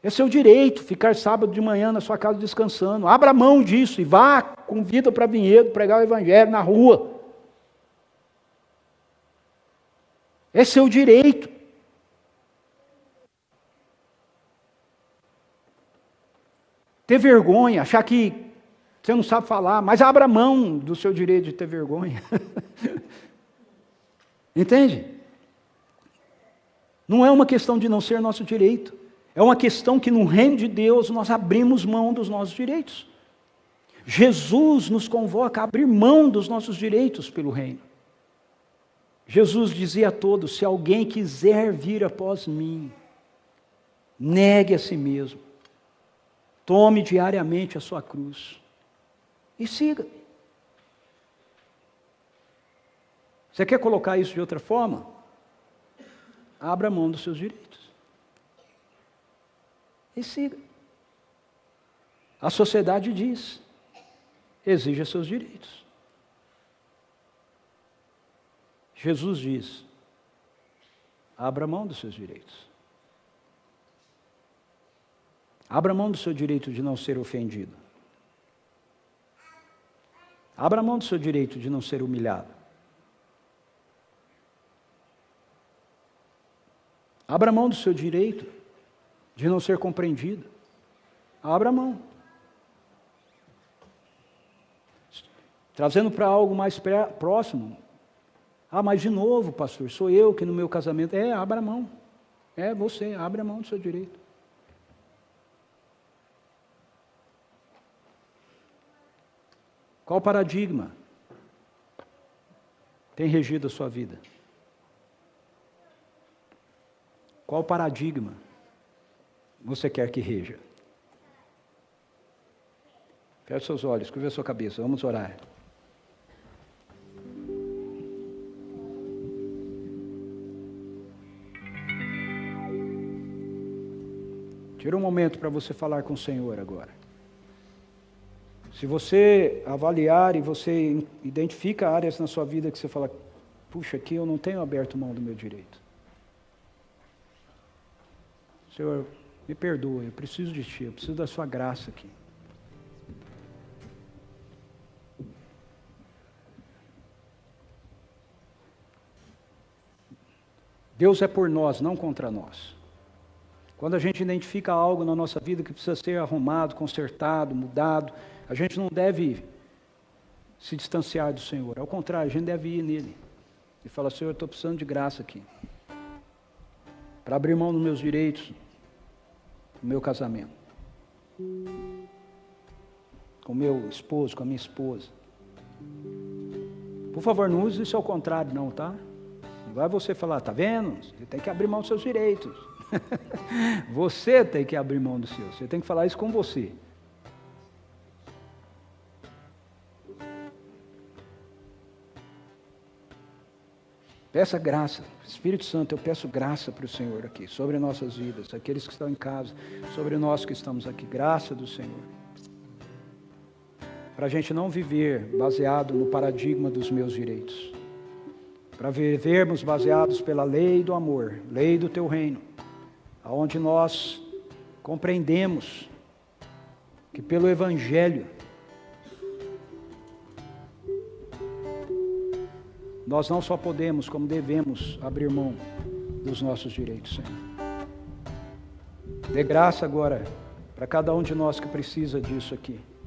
[SPEAKER 3] É seu direito ficar sábado de manhã na sua casa descansando. Abra mão disso e vá, convida para Vinhedo, pregar o evangelho na rua. É seu direito. Ter vergonha, achar que você não sabe falar, mas abra mão do seu direito de ter vergonha. Entende? Não é uma questão de não ser nosso direito. É uma questão que no reino de Deus nós abrimos mão dos nossos direitos. Jesus nos convoca a abrir mão dos nossos direitos pelo reino. Jesus dizia a todos: se alguém quiser vir após mim, negue a si mesmo, tome diariamente a sua cruz e siga. Você quer colocar isso de outra forma? Abra mão dos seus direitos e siga. A sociedade diz: exija seus direitos. Jesus diz: abra mão dos seus direitos. Abra mão do seu direito de não ser ofendido. Abra mão do seu direito de não ser humilhado. Abra mão do seu direito de não ser compreendido. Abra mão. Trazendo para algo mais próximo. Mas de novo, pastor, sou eu que no meu casamento... abra mão. Você, abra mão do seu direito. Qual paradigma tem regido a sua vida? Qual paradigma você quer que reja? Feche seus olhos, curva a sua cabeça, vamos orar. Tira um momento para você falar com o Senhor agora. Se você avaliar e você identifica áreas na sua vida que você fala, puxa, aqui eu não tenho aberto mão do meu direito. Senhor, me perdoa, eu preciso de Ti, eu preciso da Sua graça aqui. Deus é por nós, não contra nós. Quando a gente identifica algo na nossa vida que precisa ser arrumado, consertado, mudado, a gente não deve se distanciar do Senhor. Ao contrário, a gente deve ir nele. E falar, Senhor, eu estou precisando de graça aqui. Para abrir mão dos meus direitos, no meu casamento. Com o meu esposo, com a minha esposa. Por favor, não use isso ao contrário não, tá? Não vai você falar, tá vendo? Você tem que abrir mão dos seus direitos. Você tem que abrir mão dos seus. Você tem que falar isso com você. Peça graça. Espírito Santo, eu peço graça para o Senhor aqui, sobre nossas vidas, aqueles que estão em casa, sobre nós que estamos aqui. Graça do Senhor. Para a gente não viver baseado no paradigma dos meus direitos. Para vivermos baseados pela lei do amor, lei do Teu reino. Onde nós compreendemos que pelo Evangelho nós não só podemos, como devemos abrir mão dos nossos direitos, Senhor. Dê graça agora para cada um de nós que precisa disso aqui.